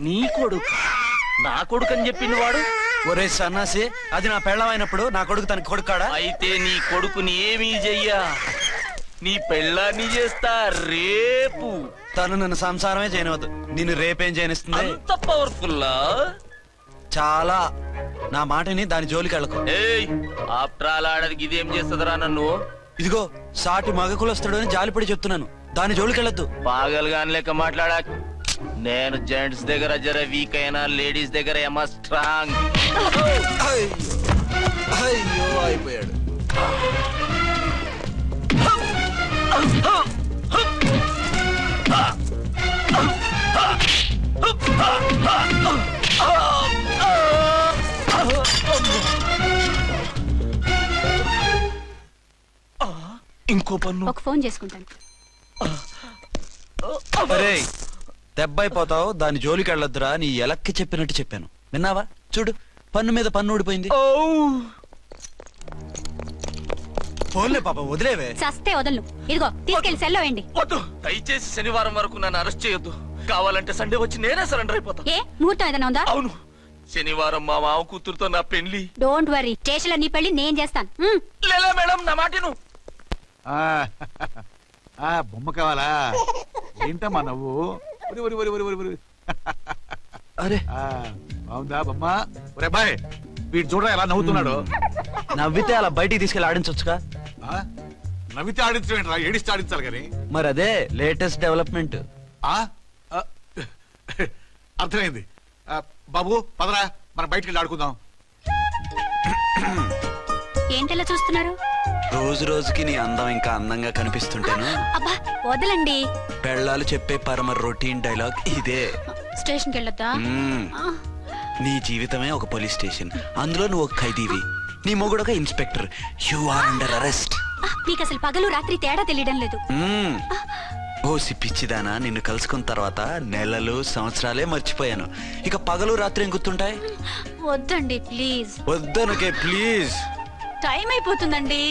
నీ కొడుకు? నా కొడుకు అని చెప్పింది వాడు. ఒరే సన్నాసి, అది నా పెళ్ళమైనప్పుడు నా కొడుకు తన కొడుకాడా? అయితే నీ కొడుకుని ఏమీ చెయ్యా, నీ పెళ్ళాన్ని చేస్తా రేపు. తను నన్ను సంసారమే చేయనవద్దు, నిన్ను రేపేం చేయనిస్తుంది? అంత పవర్ఫుల్లా? చాలా. నా మాటని దాని జోలికి వెళ్ళకు. ఆఫ్టర్ ఆల్ ఆడదికి ఇదేం చేస్తుందిరా నన్ను? ఇదిగో సాటి మగకులు వస్తాడు అని జాలిపడి చెప్తున్నాను, దాని జోలికి వెళ్ళొద్దు. పాగలుగాని లెక్క మాట్లాడా. నేను జెంట్స్ దగ్గర జర వీక్ అయినా లేడీస్ దగ్గర ఏమో స్ట్రాంగ్. అయ్యో అయిపోయాడు. ఇంకో పన్ను. ఒక ఫోన్ చేసుకుంటాను. దెబ్బైపోతావు, దాని జోలికి వెళ్ళొద్దురా. నీ ఎలక్కి చెప్పినట్టు చెప్పాను, విన్నావా? చూడు, పన్ను మీద పన్ను ఊడిపోయింది. ఫోన్లే పాప, వదిలేవే. చస్తే వదలను. ఇదిగో తీసుకెళ్లి సెల్లో వేయండి. వద్దు, దయచేసి శనివారం వరకు నన్ను అరెస్ట్ చేయొద్దు. కావాలంటే సండే వచ్చి నేనే సరెండర్ అయిపోతా. ఏ ముహూర్తం ఏదైనా ఉందా? అవును, శనివారం మా మామ కూతురుతో నా పెళ్లి. డోంట్ వరీ, స్టేషన్ లో నీ పెళ్లి నేను చేస్తాను. లేలా మేడం, నా మాటను. బొమ్మ కావాలా? ఏంటమ్మా నవ్వు? అరే బాగుందా బొమ్మ? ఒరే బాయ్, వీడు చూడరా ఎలా నవ్వుతున్నాడు. నవ్వితే అలా బయటికి తీసుకెళ్ళి ఆడించొచ్చుగా. నవ్వితే ఆడించడం, ఏడిస్తే ఆడించాలి కానీ. మరి అదే లేటెస్ట్ డెవలప్మెంట్. అర్థమైంది. బాబు పదరా, మనం బయటికి వెళ్ళి ఆడుకుందాం. ఏంటలా చూస్తున్నారు? రోజు రోజుకి నీ అందం ఇంకా అందంగా కనిపిస్తుంటాను. అబ్బా వదలండి. పెళ్ళాలు చెప్పే పరమ రొటీన్ డైలాగ్ ఇదే. స్టేషన్కి వెళ్ళొద్దా? నీ జీవితమే ఒక పోలీస్ స్టేషన్, అందులో నువ్వు ఒక ఖైదీవి, నీ మొగుడు ఒక inspector. You are under arrest. మీకు అసలు పగలు రాత్రి తేడా తెలియడం లేదు. ఓ సిప్పిచ్చిదానా, నిన్ను కలుసుకున్న తర్వాత నెలలు సంవత్సరాలే మర్చిపోయాను. ఇక పగలు రాత్రి ఏం గుర్తుంటాయి? వద్దండి ప్లీజ్. వద్దనకే ప్లీజ్. టైం అయిపోతుందండి.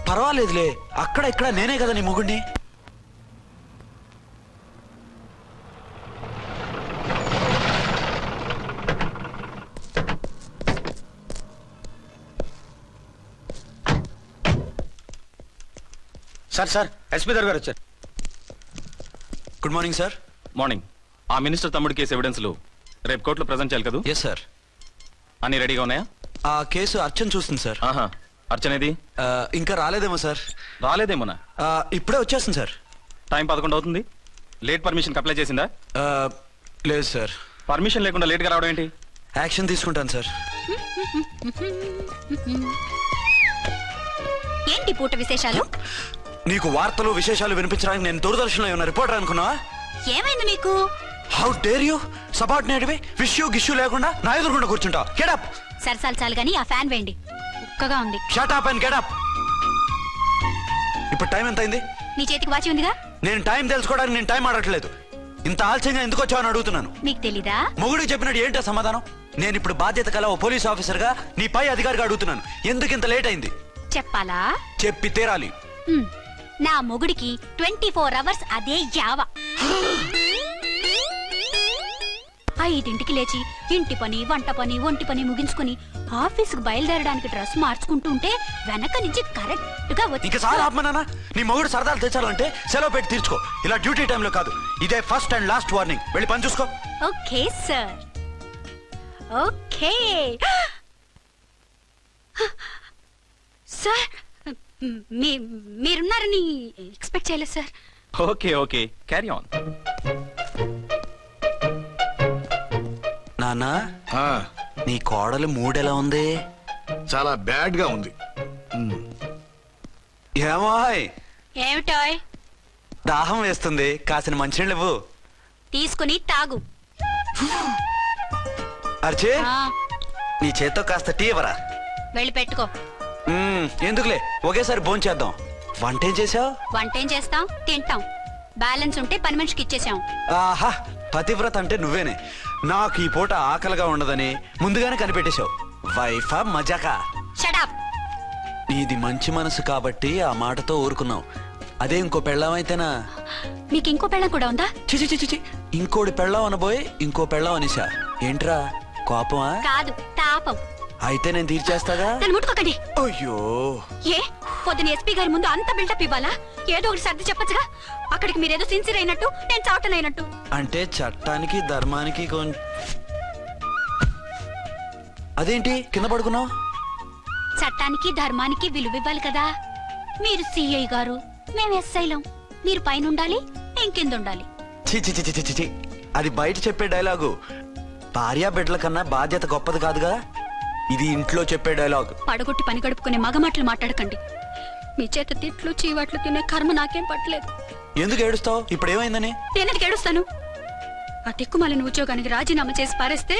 పర్వాలేదులే, అక్కడ ఇక్కడ నేనే కదా నీ మొగుడిని. సార్ ఎస్పీ గారు వచ్చారు. Good morning sir. మార్నింగ్. ఆ మినిస్టర్ తమ్ముడి కేసు ఎవిడెన్స్లు రేపు కోర్టులో ప్రజెంట్ చేయాలి కదా? Yes sir. అన్ని రెడీగా ఉన్నాయా? ఆ కేసు అర్చన చూస్తుంది సార్. ఆహా, అర్చనేది? ఇంకా రాలేదేమో సార్. రాలేదేమోనా? ఇప్పుడే వచ్చేస్తుంది సార్. టైం 11 అవుతుంది. లేట్ పర్మిషన్ అప్లై చేసిందా? లేదు సార్. పర్మిషన్ లేకుండా లేట్గా రావడం ఏంటి? యాక్షన్ తీసుకుంటాను సార్. ఏంటి పూట విశేషాలు? నీకు వార్తలు విశేషాలు వినిపించడానికి నేను దూరదర్శన్లో ఉన్న రిపోర్టర్ అనుకున్నావా? ఏమైంది మీకు? హౌ డేర్ యూ సబార్డినేట్వి విష్యూ గిష్యూ లేకుండా నా ఎదురుకుండా కూర్చుంటావు? Get up. సరసాలు చాలు గానీ ఆ ఫ్యాన్ వేయండి, ఉక్కగా ఉంది. Shut up and get up. ఇప్పుడు టైం ఎంత అయింది? నీ చేతికి వాచి ఉందిగా. నేను టైం తెలుసుకోవడానికి నేను టైం ఆడట్లేదు. ఇంత ఆలస్యంగా ఎందుకు వచ్చావని అడుగుతున్నాను. నీకు తెలీదా? మొగుడికి చెప్పినట్టు ఏంటో సమాధానం? నేను ఇప్పుడు బాధ్యత కల ఓ పోలీస్ ఆఫీసర్ గా నీ పై అధికారిగా అడుగుతున్నాను. ఎందుకు ఇంత లేట్ అయింది? చెప్పాలా? చెప్పి తీరాలి. నా మొగుడికి 24 అవర్స్ అదే యావ. 5ంటికి లేచి ఇంటి పని, వంట పని, ఒంటి పని ముగించుకుని ఆఫీసుకు బయలుదేరడానికి డ్రెస్ మార్చుకుంటూ ఉంటే వెనక నుంచి కరెక్ట్ గా వచ్చి. ఇంకా చాలా ఆపమన్నానా? నీ మొగుడు సరదాలు తెచ్చాలంటే సెలవు పెట్టి తీర్చుకో. ఇలా డ్యూటీ టైంలో కాదు. ఇదే ఫస్ట్ అండ్ లాస్ట్ వార్నింగ్. వెళ్ళి పని చూసుకో. Okay sir. Okay sir. మీరున్నారని ఎక్స్పెక్ట్ చేయలేదు sir. Okay okay, carry on. నాన్నా, నీ కోడలు మూడెలా ఉంది? చాలా బ్యాడ్ గా ఉంది. ఏమాయ్? ఏమిటాయ్? దాహం వేస్తుంది, కాసిన మంచినీళ్ళు ఇవ్వు. తీసుకుని తాగు. అర్చే, నీ చేత్తో కాస్త టీ ఇవ్వరా? వెళ్ళి పెట్టుకో. ఎందుకులే, ఒకేసారి భోంచేద్దాం. వంటేం చేసావు? వంటేం చేస్తాం, తింటాం. బ్యాలెన్స్ ఉంటే పని మనిషికి ఇచ్చేసాం. ఆహా, పతివ్రత అంటే నువ్వేనే. నాకు ఈ పూట ఆకలిగా ఉండదని ముందుగానే కనిపెట్టేశావు. వైఫా మజాకా? Shut up. నీది మంచి మనసు కాబట్టి ఆ మాటతో ఊరుకున్నావు. అదే ఇంకో పెళ్ళాం అయితేనా? మీకు ఇంకో పెళ్ళం కూడా ఉందా? చిచి చిచి, ఇంకోటి పెళ్ళాం అనబోయి ఇంకో పెళ్ళాం అనేసా. ఏంట్రా, కోపమా? కాదు, తాపం. అయితే నేను తీర్చేస్తాగా. నన్ను ముట్టుకోకండి. అయ్యో, ఏ పొద్దున ఎస్పీ గారి ముందు అంత బిల్డప్ ఇవ్వాలా? ఏదో ఒకటి సర్ది చెప్పచ్చుగా. అక్కడికి మీరేదో సిన్సియర్ అయినట్టు, నేను చావటం అయినట్టు. అంటే చట్టానికి ధర్మానికి అదేంటి కింద పడుకున్నావు? చట్టానికి ధర్మానికి విలువ ఇవ్వాలి కదా. మీరు సిఐ గారు, మేము ఎస్ఐలం. మీరు పైన ఉండాలి, నేను కింద ఉండాలి. చి అది బయట చెప్పే డైలాగు. భార్యా బిడ్డల కన్నా బాధ్యత గొప్పది కాదుగా. ఇది ఇంట్లో చెప్పే డైలాగ్. పడగొట్టి పని గడుపుకునే మగమాటలు మాట్లాడకండి. మీ చేత తిట్లు చీవాట్లు తినే కర్మ నాకేం పట్టలేదు. ఎందుకు ఏడుస్తావు? ఇప్పుడు ఏమైందని? నేనెందుకు ఏడుస్తాను? ఆ తిక్కుమాలిన ఉద్యోగానికి రాజీనామా చేసి పారేస్తే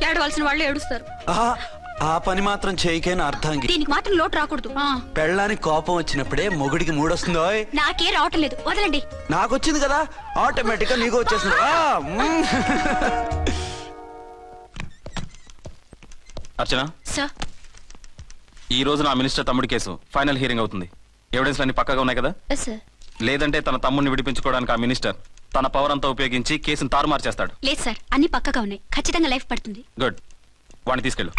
ఏడవలసిన వాళ్ళు ఏడుస్తారు. ఆ పని మాత్రం చేయకేనా అర్థంగి. దీనికి మాత్రం లోటు రాకూడదు. పెళ్ళానికి కోపం వచ్చినప్పుడే మొగుడికి మూడొస్తుందో? నాకే రావటం లేదు, వదలండి. నాకు వచ్చింది కదా, ఆటోమేటిక్ గా నీకు వచ్చేస్తుంది. అర్చన సార్, ఈ రోజు నా మినిస్టర్ తమ్ముడి కేసు ఫైనల్ హియరింగ్ అవుతుంది. ఎవిడెన్స్ అన్ని పక్కగా ఉన్నాయి కదా? సార్. లేదంటే తన తమ్ముడిని విడిపించుకోవడానికి ఆ మినిస్టర్ తన పవర్ అంతా ఉపయోగించి కేసును తారుమారు చేస్తాడు. లేదు సార్, అన్ని పక్కగా ఉన్నాయి. ఖచ్చితంగా లైఫ్ పడుతుంది. గుడ్, వాడిని తీసుకెళ్ళు.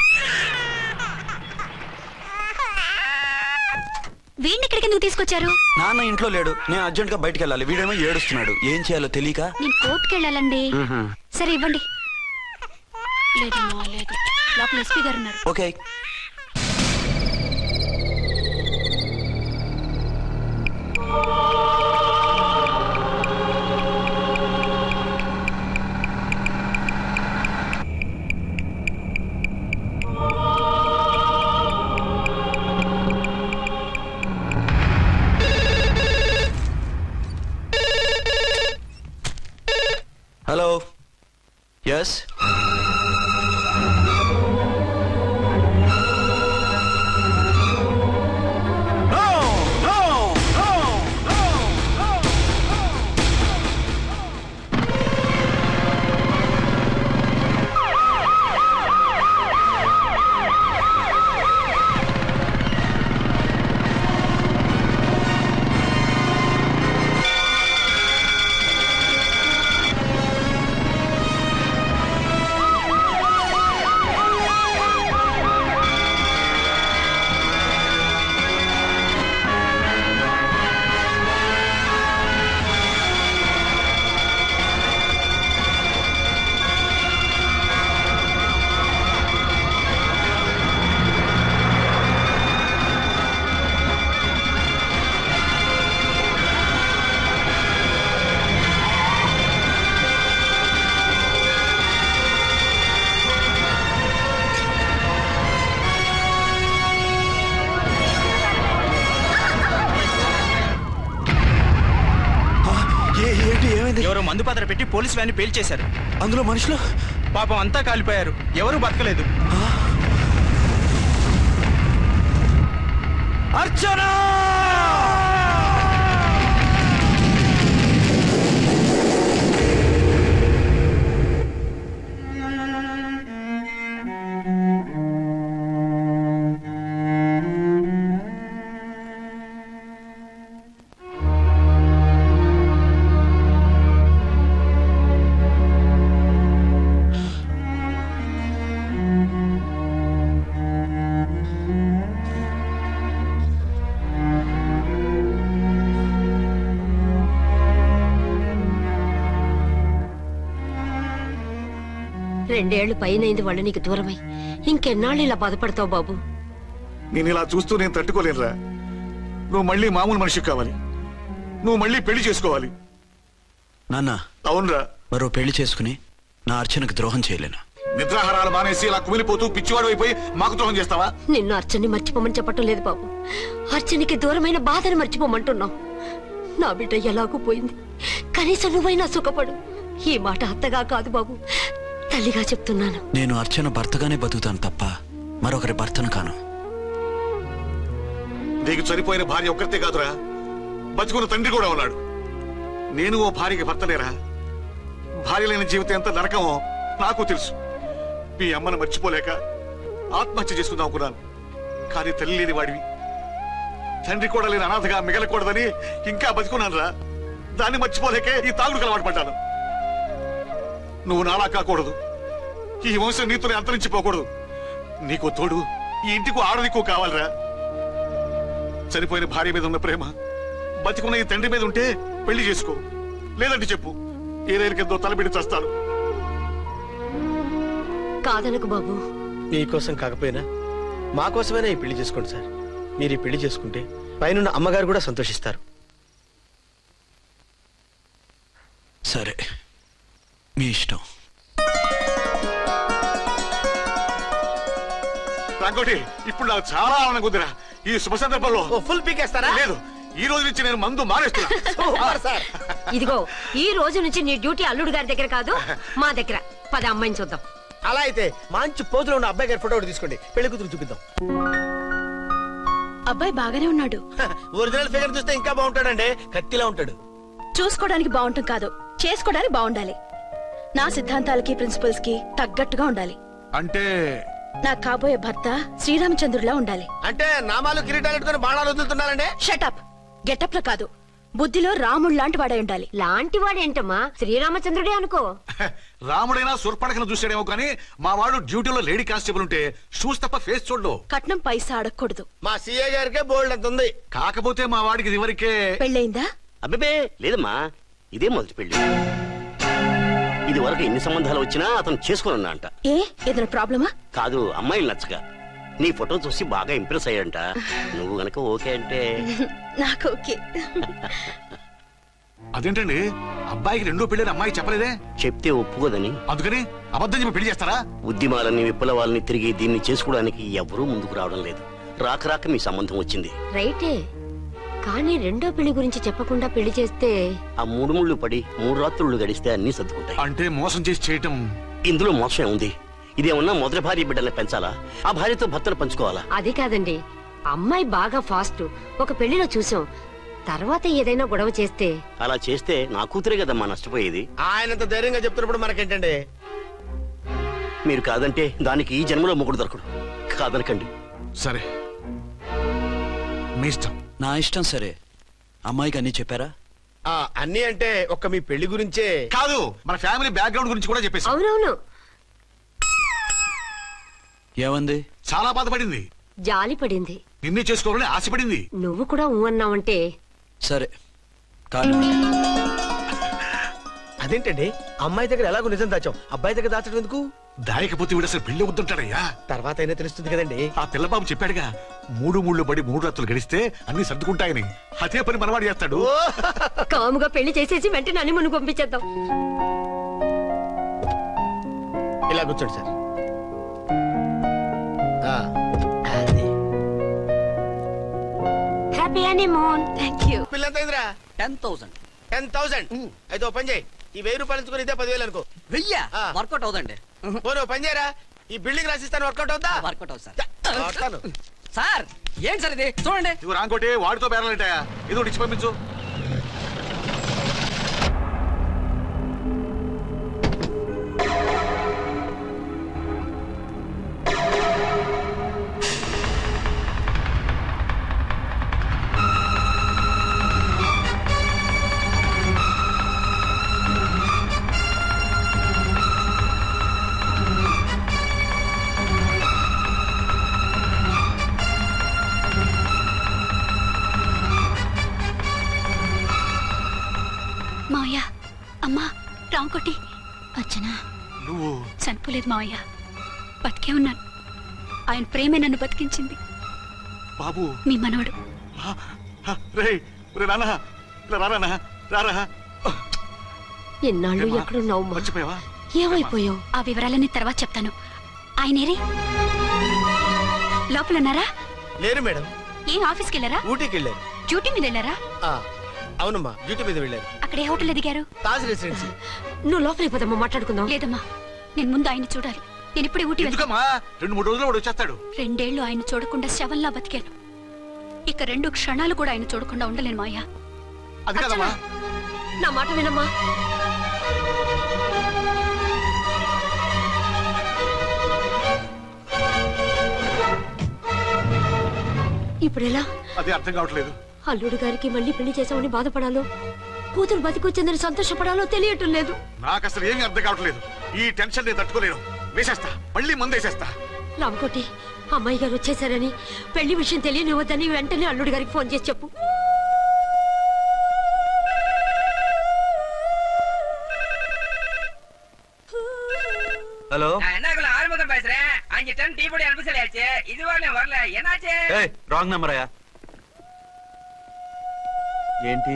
వీడిని ఇక్కడికి ఎందుకు తీసుకొచ్చారు? నాన్న ఇంట్లో లేడు, నేను అర్జెంట్ గా బయటకు వెళ్ళాలి. వీడేమో ఏడుస్తున్నాడు, ఏం చేయాలో తెలియక. నేను కోర్టుకు వెళ్ళాలండి. సరే ఇవ్వండి. లేదమ్మా, లేదు, లోపల ఎస్పీ గారు ఉన్నారు. ఓకే. Hello, yes. మందు పాత్ర పెట్టి పోలీసు వ్యాన్ని పేల్చేశారు. అందులో మనుషులు పాపం అంతా కాలిపోయారు, ఎవరూ బతకలేదు. అర్చన! రెండేళ్లు పైనైంది వాళ్ళు నీకు దూరమై. ఇంకెన్నాళ్ళు ఇలా బాధపడతావు బాబు? నేను ఇలా చూస్తూ నేను తట్టుకోలేనురా. నువ్వు మళ్ళీ మామూలు మనిషి కావాలి, నువ్వు మళ్ళీ పెళ్లి చేసుకోవాలి. నాన్న, అవునరా, మరో పెళ్లి చేసుకుని నా అర్చనకు ద్రోహం చేయలేను. నిద్రాహారాలు మానేసి ఇలా కుమిలిపోతూ పిచ్చివాడు అయిపోయి మాకు ద్రోహం చేస్తావా? నిన్ను అర్చన్ని మర్చిపోమని చెప్పటం లేదు బాబు, అర్చనికి దూరమైన బాధను మర్చిపోమంటున్నావు. నా బిడ్డ ఎలాగూ పోయింది, కనీసం నువ్వైనా సుఖపడు. ఈ మాట అత్తగా కాదు బాబు, తల్లిగా చెప్తున్నాను. నేను అర్చన భర్తగానే బతుకుతాను తప్ప మరొకరి భర్తను కాను. నీకు చనిపోయిన భార్య ఒక్కరితే కాదురా, బతుకున్న తండ్రి కూడా ఉన్నాడు. నేను ఓ భార్యకి భర్తలేరా? భార్య లేని జీవితం ఎంత నరకమో నాకు తెలుసు. మీ అమ్మను మర్చిపోలేక ఆత్మహత్య చేసుకుందాం అనుకున్నాను. కానీ తల్లి లేని వాడివి, తండ్రి కూడా లేని అనాథగా మిగలకూడదని ఇంకా బతుకున్నాను రా. దాన్ని మర్చిపోలేకే ఈ తాగుడుకు అలవాటు పడ్డాను. నువ్వు నాలా కాకూడదు, ఈ వంశం నీతోనే అంతరించిపోకూడదు. నీకో తోడు ఈ ఇంటికి ఆడదికో కావాలిరా. చనిపోయిన భార్య మీద ఉన్న ప్రేమ బతికున్న ఈ తండ్రి మీద ఉంటే పెళ్లి చేసుకో, లేదంటే చెప్పు, ఏ రైలు కిందో తలబిడి చేస్తాను. కాదనకు బాబు. మీకోసం కాకపోయినా మా కోసమైనా ఈ పెళ్లి చేసుకోండి సార్. మీరు ఈ పెళ్లి చేసుకుంటే పైన అమ్మగారు కూడా సంతోషిస్తారు. సరే, మీ ఇష్టం. రంగోటి, ఇప్పుడు నాకు చాలా ఆనందంగా ఉందిరా. ఈ శుభ సందర్భంలో ఫుల్ పీకేస్తారా? లేదు, ఈ రోజు నుంచి నేను మందు మానేస్తున్నా. ఇదిగో, ఈ రోజు నుంచి నీ డ్యూటీ అల్లుడు గారి దగ్గర కాదు, మా దగ్గర. పద అమ్మాయిని చూద్దాం. అలా అయితే మంచి పోజులో ఉన్న అబ్బాయి గారి ఫోటో ఒకటి తీసుకోండి, పెళ్లి కూతురు చూపిద్దాం. అబ్బాయి బాగానే ఉన్నాడు. ఒరిజినల్ ఫిగర్ చూస్తే ఇంకా బాగుంటాడండి, కత్తిలా ఉంటాడు. చూసుకోవడానికి బాగుంటాం కాదు, చేసుకోవడానికి బాగుండాలి. నా సిద్ధాంతాలకి ప్రిన్సిపల్స్ కి తగ్గట్టుగా ఉండాలి. అంటే నా కాబోయే భర్త శ్రీరామచంద్రులా ఉండాలి. అంటే నామాలు కిరీటాలు ఎట్టుకుని బాణాలు వదులుతున్నారండి. షటప్. గెటప్ లో కాదు, బుద్ధిలో రాముడు లాంటి వాడే ఉండాలి. లాంటి వాడేంటమ్మా, శ్రీరామచంద్రుడే అనుకో. రాముడైనా సూర్పడకను చూసాడేమో కానీ మా వాడు డ్యూటీలో లేడీ కానిస్టేబుల్ ఉంటే షూస్ తప్ప ఫేస్ చూడడు. కట్నం పైసా అడగకూడదు. మా సీఏ గారికే బోల్డ్ అంత ఉంది. కాకపోతే మా వాడికి ఇదివరకే పెళ్ళయిందా? అబ్బే లేదమ్మా, ఇదే మొదటి పెళ్లి. ఇది వరకు ఎన్ని సంబంధాలు వచ్చినా అతను చేసుకోనున్నా అంట. ఏ ఏదైనా ప్రాబ్లమా? కాదు, అమ్మాయిలు నచ్చగా నీ ఫోటో చూసి బాగా ఇంప్రెస్ అయ్యాడంట. నువ్వు గనక ఓకే అంటే నాకు ఓకే. అదేంటండి, అబ్బాయికి రెండో పెళ్లి అమ్మాయి చెప్పలేదే? చెప్తే ఒప్పుకోదని. అందుకని అబద్ధం చెప్పి పెళ్లి చేస్తారా? ఉద్యమాలని విప్లవాలని తిరిగి దీన్ని చేసుకోవడానికి ఎవరూ ముందుకు రావడం లేదు. రాక రాక మీ సంబంధం వచ్చింది. రైటే, కానీ రెండో పెళ్లి గురించి చెప్పకుండా పెళ్లి చేస్తే ఆ మూడు ముళ్ళు పడి 3 రాత్రులు గడిస్తే అన్ని సర్దుకుంటాయి. అంటే మోసం చేసి చేయటం. ఇందులో మోసం ఉంది. ఇదేమన్నా మొదటి భార్య బిడ్డల్ని పెంచాలా, ఆ భార్యతో భర్తను పంచుకోవాలా? అది కాదండి, అమ్మాయి బాగా ఫాస్ట్. ఒక పెళ్లిలో చూసాం, తర్వాత ఏదైనా గొడవ చేస్తే. అలా చేస్తే నా కూతురే కదమ్మా నష్టపోయేది. ఆయనంత ధైర్యంగా చెప్తున్నప్పుడు మనకేంటండి? మీరు కాదంటే దానికి ఈ జన్మలో మొగుడు దొరకడు. కాదనకండి. సరే, మీ ఇష్టం. నా ఇష్టం. సరే, అమ్మాయికి అన్ని చెప్పారా? అన్ని అంటే ఒక్క మీ పెళ్లి గురించే కాదు, మన ఫ్యామిలీ బ్యాక్గ్రౌండ్ గురించి కూడా చెప్పేసి. అవునవును. ఏమంది? చాలా బాధపడింది, జాలి పడింది, నిన్నే చేసుకోవాలని ఆశపడింది. నువ్వు కూడా అన్నావంటే. సరే, కాదు. అదేంటండి, అమ్మాయి దగ్గర ఎలాగో నిజం దాచాం, అబ్బాయి దగ్గర దాచడం ఎందుకు? దాయకపోతే వీడు అసలు పెళ్లి వద్దుంటాడయ్యా. తర్వాత అయినా తెలుస్తుంది కదండి. ఆ పిల్లబాబు చెప్పాడుగా, 3 ముళ్ళు పడి 3 రాత్రులు గడిస్తే అన్ని సర్దుకుంటాయని. అదే పని మనవాడు చేస్తాడు. కాముగా పెళ్లి చేసేసి వెంటనే అని మును పంపించేద్దాం. ఇలా కూర్చోండి sir. Happy honeymoon. Thank you. పిల్లంత 10,000. 10,000. అయితే ఓ పని చేయి, ఈ 1000 రూపాయలు ఇచ్చుకుని ఇదే 10,000 అనుకో. వెయ్యా వర్కౌట్ అవుదండి. పోను పని చేయరా, ఈ బిల్డింగ్ రాసిస్తాను. వర్కౌట్ అవుతా? వర్కౌట్ అవుతుంది సార్. సార్ ఏంటి సార్ ఇది చూడండి. ఇవి రాంకోటి వాడితో బేరాలంటాయా? ఇది ఒకటి ఇచ్చి పంపించు. మావయ్య, అమ్మా, రాంకోటి, అర్చనా. నువ్వు చనిపోలేదు మావయ్య, బతికే ఉన్నాను. ఆయన ప్రేమే నన్ను బతికించింది. బాబు మీ మనవడు. ఎన్నాళ్ళు ఎక్కడున్నావు? మర్చిపోయావా? ఏమైపోయావు? ఆ వివరాలన్నీ తర్వాత చెప్తాను. ఆయనేరి లోపల ఉన్నారా? లేరు మేడం. ఏం ఆఫీస్కి వెళ్ళారా? ఊటీకి వెళ్ళారు. డ్యూటీ మీద వెళ్ళారా? అవునమ్మా, డ్యూటీ మీద వెళ్ళారు. అక్కడ ఏ హోటల్ ఎదిగారు? తాజ్ రెసిడెన్సీ. నువ్వు లోపలికి పోదమ్మా, మాట్లాడుకుందాం. లేదమ్మా, నేను ముందు ఆయన చూడాలి. నేను ఇప్పుడే ఊటీ వెళ్తాను. 2-3 రోజుల్లో వాడు వచ్చేస్తాడు. 2 ఏళ్లు ఆయన చూడకుండా శవంలా బతికాను. ఇక 2 క్షణాలు కూడా ఆయన చూడకుండా ఉండలేను మాయా. అది కదమ్మా, నా మాట వినమ్మా. ఇప్పుడు ఎలా? అది అర్థం కావట్లేదు. అల్లుడు గారికి మళ్ళీ పెళ్లి చేసామని బాధపడాలో, కూతురు బతికొచ్చిందని సంతోషపడాలో తెలియటం లేదు. నాకు అసలు ఏమీ అర్థం కావట్లేదు. ఈ టెన్షన్ నేను తట్టుకోలేను. వేసేస్తా, మళ్ళీ మందేసేస్తా. రామకోటి, అమ్మాయి గారు వచ్చేసారని, పెళ్లి విషయం తెలియనివ్వద్దని వెంటనే అల్లుడు గారికి ఫోన్ చేసి చెప్పు. ஹலோ என்னக்குள்ள ஆறுமுகம் பேசுறேன். 5 டன் டீ பொடி அனுப்பி சொல்லியாச்சு. இது வரல என்னாச்சு? రాంగ్ నెంబర్ అయ్యా. ఏంటి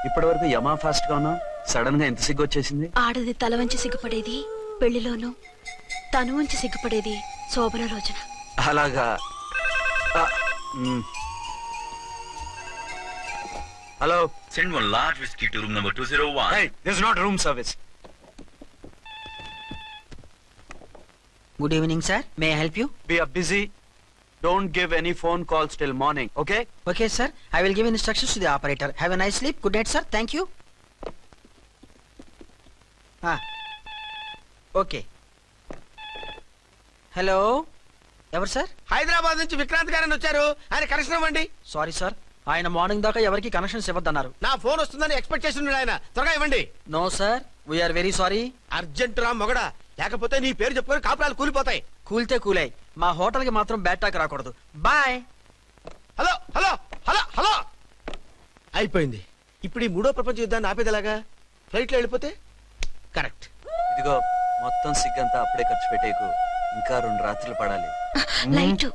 ఇప్పటి వరకు యమా ఫాస్ట్ గా ఉన్నావు, సడన్ గా ఎంత సిగ్గు వచ్చేసింది? ఆడది తల వంచి సిగ్గుపడేది పెళ్లిలోనూ, తను వంచి సిగ్గుపడేది శోభన రోజున. అలాగా. Hello, send one large whiskey to room number 201. hey, this is not room service. Good evening sir, may I help you? We are busy. Don't give any phone calls till morning, okay? Okay sir, I will give instructions to the operator. Have a nice sleep. Good night sir. Thank you. Okay. Hello, ఎవరు sir? Hyderabad నుంచి విక్రాంత్ గారని వచ్చారు. ఆయన connection ఇవ్వండి. Sorry sir, ఆయన morning దాకా ఎవరికి connections ఇవ్వద్దన్నారు. నా ఫోన్ వస్తుందని ఎక్స్పెక్ట్ చేసి ఉన్నాడు ఆయన. త్వరగా ఇవ్వండి. No sir, we're very sorry. Urgent రా మొగడా, లేకపోతే నీ పేరు చెప్పుకొని కాపురాలు కూలిపోతాయి. కూల్తే కూలాయి, మా హోటల్ కి మాత్రం బ్యాడ్ టాక్ రాకూడదు. Bye. Hello hello hello hello. అయిపోయింది. ఇప్పుడు ఈ 3వ ప్రపంచ యుద్ధాన్ని ఆపేదలాగా? ఫ్లైట్ లో వెళ్ళిపోతే కరెక్ట్. ఇదిగో మొత్తం సిగ్గంతా అప్పుడే ఖర్చు పెట్టేకు, ఇంకా 2 రాత్రులు పడాలి. లైట్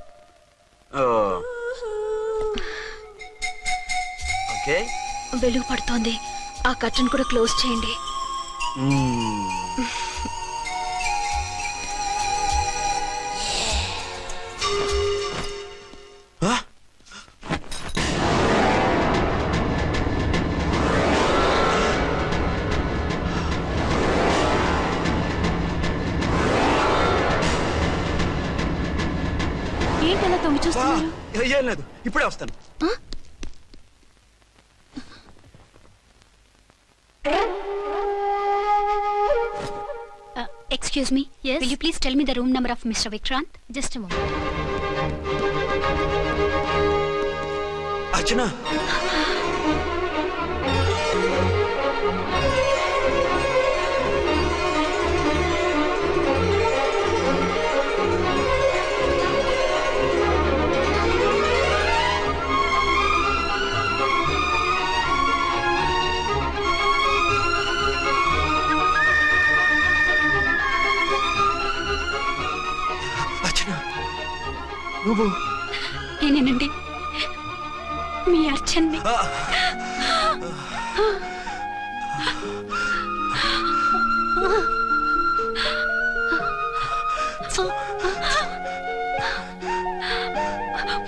ఓకే, వెలుగు పడుతోంది. ఆ కర్టన్ కూడా క్లోజ్ చేయండి. ఏంటలా తొంగి చూస్తున్నారు? ఏం లేదు, ఇప్పుడే వస్తాను. Excuse me. Yes. Will you please tell me the room number of Mr. Vikrant? Just a moment. Archana. నువ్వు నేనేనండి, మీ అర్చన్ని.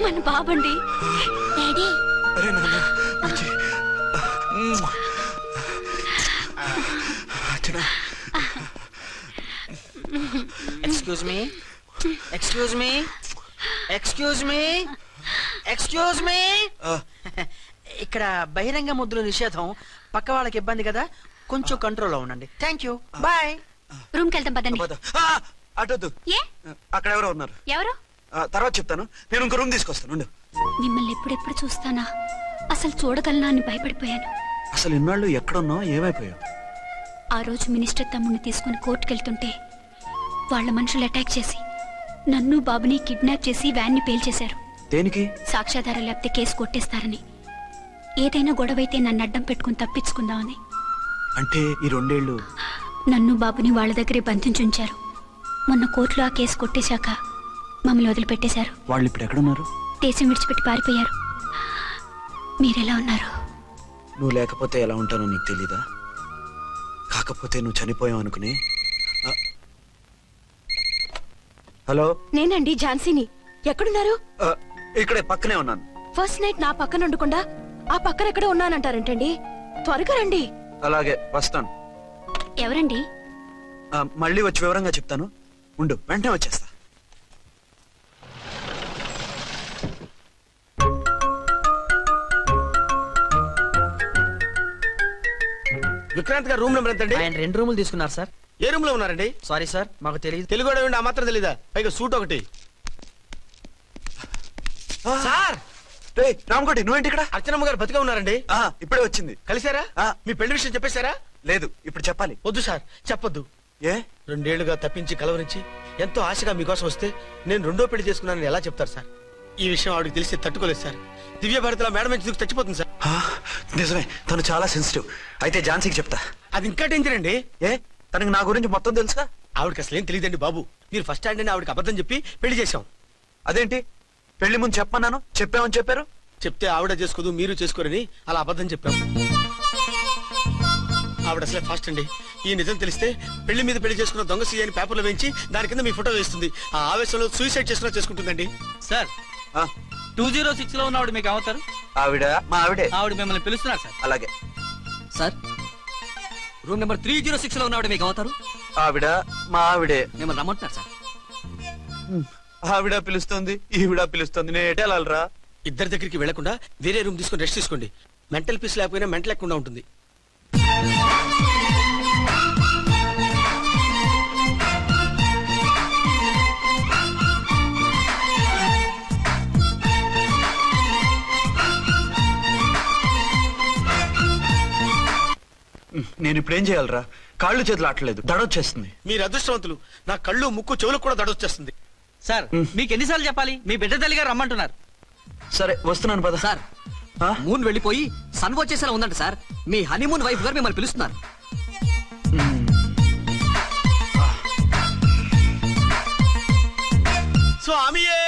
మన బాబండి. డాడీ. అరే నాన్న, excuse me excuse me excuse me excuse me ఇక్కడ బహిరంగ ముద్దుల నిషేధం, పక్క వాళ్ళకి ఇబ్బంది కదా, కొంచెం కంట్రోల్లో ఉండండి. Thank you, bye. రూమ్ కి వెళ్తాం పదండి. అటొద్దు, అక్కడ ఎవరో ఉన్నారు. ఎవరు? తర్వాత చెప్తాను. నేను ఇంకో రూమ్ తీసుకొస్తాను. మిమ్మల్ని ఎప్పుడెప్పుడు చూస్తానా, అసలు చూడగలనా అని భయపడిపోయాను. అసలు ఇన్నాళ్ళు ఎక్కడున్నావు, ఏమైపోయావు? ఆ రోజు మినిస్టర్ తమ్ముడిని తీసుకుని కోర్టుకెళ్తుంటే వాళ్ళ మనుషులు అటాక్ చేసి నన్ను బాబుని కిడ్నాప్ చేసి వ్యాన్ ని పేల్చేశారు. దేనికి? సాక్ష్యాధారాలు లేకపోతే కేసు కొట్టేస్తారని. ఏదైనా గొడవైతే నన్ను అడ్డం పెట్టుకుని తప్పించుకుందామని. అంటే ఈ 2 ఏళ్ళు నన్ను బాబుని వాళ్ళ దగ్గరే బంధించుంచారు. మొన్న కోర్టులో ఆ కేసు కొట్టేశాక మమ్మల్ని వదిలిపెట్టేశారు. వాళ్ళు ఇప్పుడు ఎక్కడున్నారు? దేశం విడిచిపెట్టి పారిపోయారు. మీరెలా ఉన్నారు? నువ్వు లేకపోతే ఎలా ఉంటానో నీకు తెలీదా? కాకపోతే నువ్వు చనిపోయావు అనుకుని. హలో, నేనండి ఝాన్సీని. ఎక్కడున్నారు? ఇక్కడే పక్కనే ఉన్నాను. ఫస్ట్ నైట్ నా పక్కన ఉండకుండా ఆ పక్కన ఎక్కడ ఉన్నానంటారంటండి. త్వరగా రండి. అలాగే వస్తాను. ఎవరండి? మళ్ళీ వచ్చి వివరంగా చెప్తాను. ఉండు, వెంటనే వచ్చేస్తా. విక్రాంత్ గారు రూమ్ నెంబర్ ఎంతండి? ఆయన 2 రూములు తీసుకున్నారు సార్. ఏ రూమ్ లో ఉన్నారండి? సారీ సార్, మాకు తెలియదు. తెలుగు ఆ మాత్రం తెలీదా? పైగా సూట్ ఒకటి. సార్ రామకోటి, నువ్వేంటి ఇక్కడ? అర్చనమ్మ గారు బతిగా ఉన్నారండి. ఇప్పుడే వచ్చింది. కలిసారా? మీ పెళ్లి విషయం చెప్పేశారా? లేదు, ఇప్పుడు చెప్పాలి. వద్దు సార్, చెప్పొద్దు. ఏ? 2 ఏళ్లుగా తప్పించి కలవరించి ఎంతో ఆశగా మీకోసం వస్తే నేను 2వ పెళ్లి చేసుకున్నానని ఎలా చెప్తారు సార్? ఈ విషయం ఆవిడకి తెలిసి తట్టుకోలేదు సార్. దివ్య భారతిలో మేడం నుంచి దూకి చచ్చిపోతుంది సార్. నిజమే, తను చాలా సెన్సిటివ్. అయితే ఝాన్సీకి చెప్తా. అది ఇంకా డేంజర్ అండి. ఏ? తనకి నా గురించి మొత్తం తెలుసా? ఆవిడకి అసలు ఏం తెలియదండి బాబు. మీరు ఫస్ట్ హ్యాండ్ అని ఆవిడకి అబద్ధం చెప్పి పెళ్లి చేశాం. అదేంటి? పెళ్లి ముందు చెప్పమన్నాను, చెప్పామని చెప్పారు. చెప్తే ఆవిడ చేసుకోదు, మీరు చేసుకోరని అలా అబద్ధం చెప్పాం. ఆవిడ అసలే ఫాస్ట్ అండి. ఈ నిజం తెలిస్తే పెళ్లి మీద పెళ్లి చేసుకున్న దొంగ సీ అని పేపర్లో వేయించి దాని కింద మీ ఫోటో వేస్తుంది. ఆ ఆవేశంలో సూసైడ్ చేసుకుంటుందండి. సార్ 206 లో ఉన్నవాడు మీకు అవుతారు? ఆవిడ మా ఆవిడే. ఆవిడ మిమ్మల్ని పిలుస్తున్నారు సార్. అలాగే సార్, రూమ్ నెంబర్ 306 లో ఉన్నవాడు మీకు అవుతారు? ఆవిడ మా ఆవిడే. మిమ్మల్ని రమ్మంటున్నారు సార్. ఆవిడ పిలుస్తుంది, ఈవిడ పిలుస్తుంది. నేను ఎటెళ్ళాలరా? ఇద్దరి దగ్గరికి వెళ్లకుండా వేరే రూమ్ తీసుకొని రెస్ట్ తీసుకోండి. మెంటల్ పీస్ లేకపోయినా మెంటల్ లేకుండా ఉంటుంది. నేను ఇప్పుడు ఏం చేయాలరా? కాళ్ళు చేతులు ఆటలేదు, దడొచ్చేస్తుంది. మీరు అదృష్టవంతులు. నా కళ్ళు, ముక్కు, చెవులకు కూడా దడొచ్చేస్తుంది. సార్, మీకు ఎన్నిసార్లు చెప్పాలి? మీ బిడ్డ తల్లి గారు రమ్మంటున్నారు. సరే వస్తున్నాను పద. సార్, మూన్ వెళ్ళిపోయి సన్ వచ్చేసేలా ఉందంట సార్. మీ హనీమూన్ వైఫ్ గారు మిమ్మల్ని పిలుస్తున్నారు. స్వామియే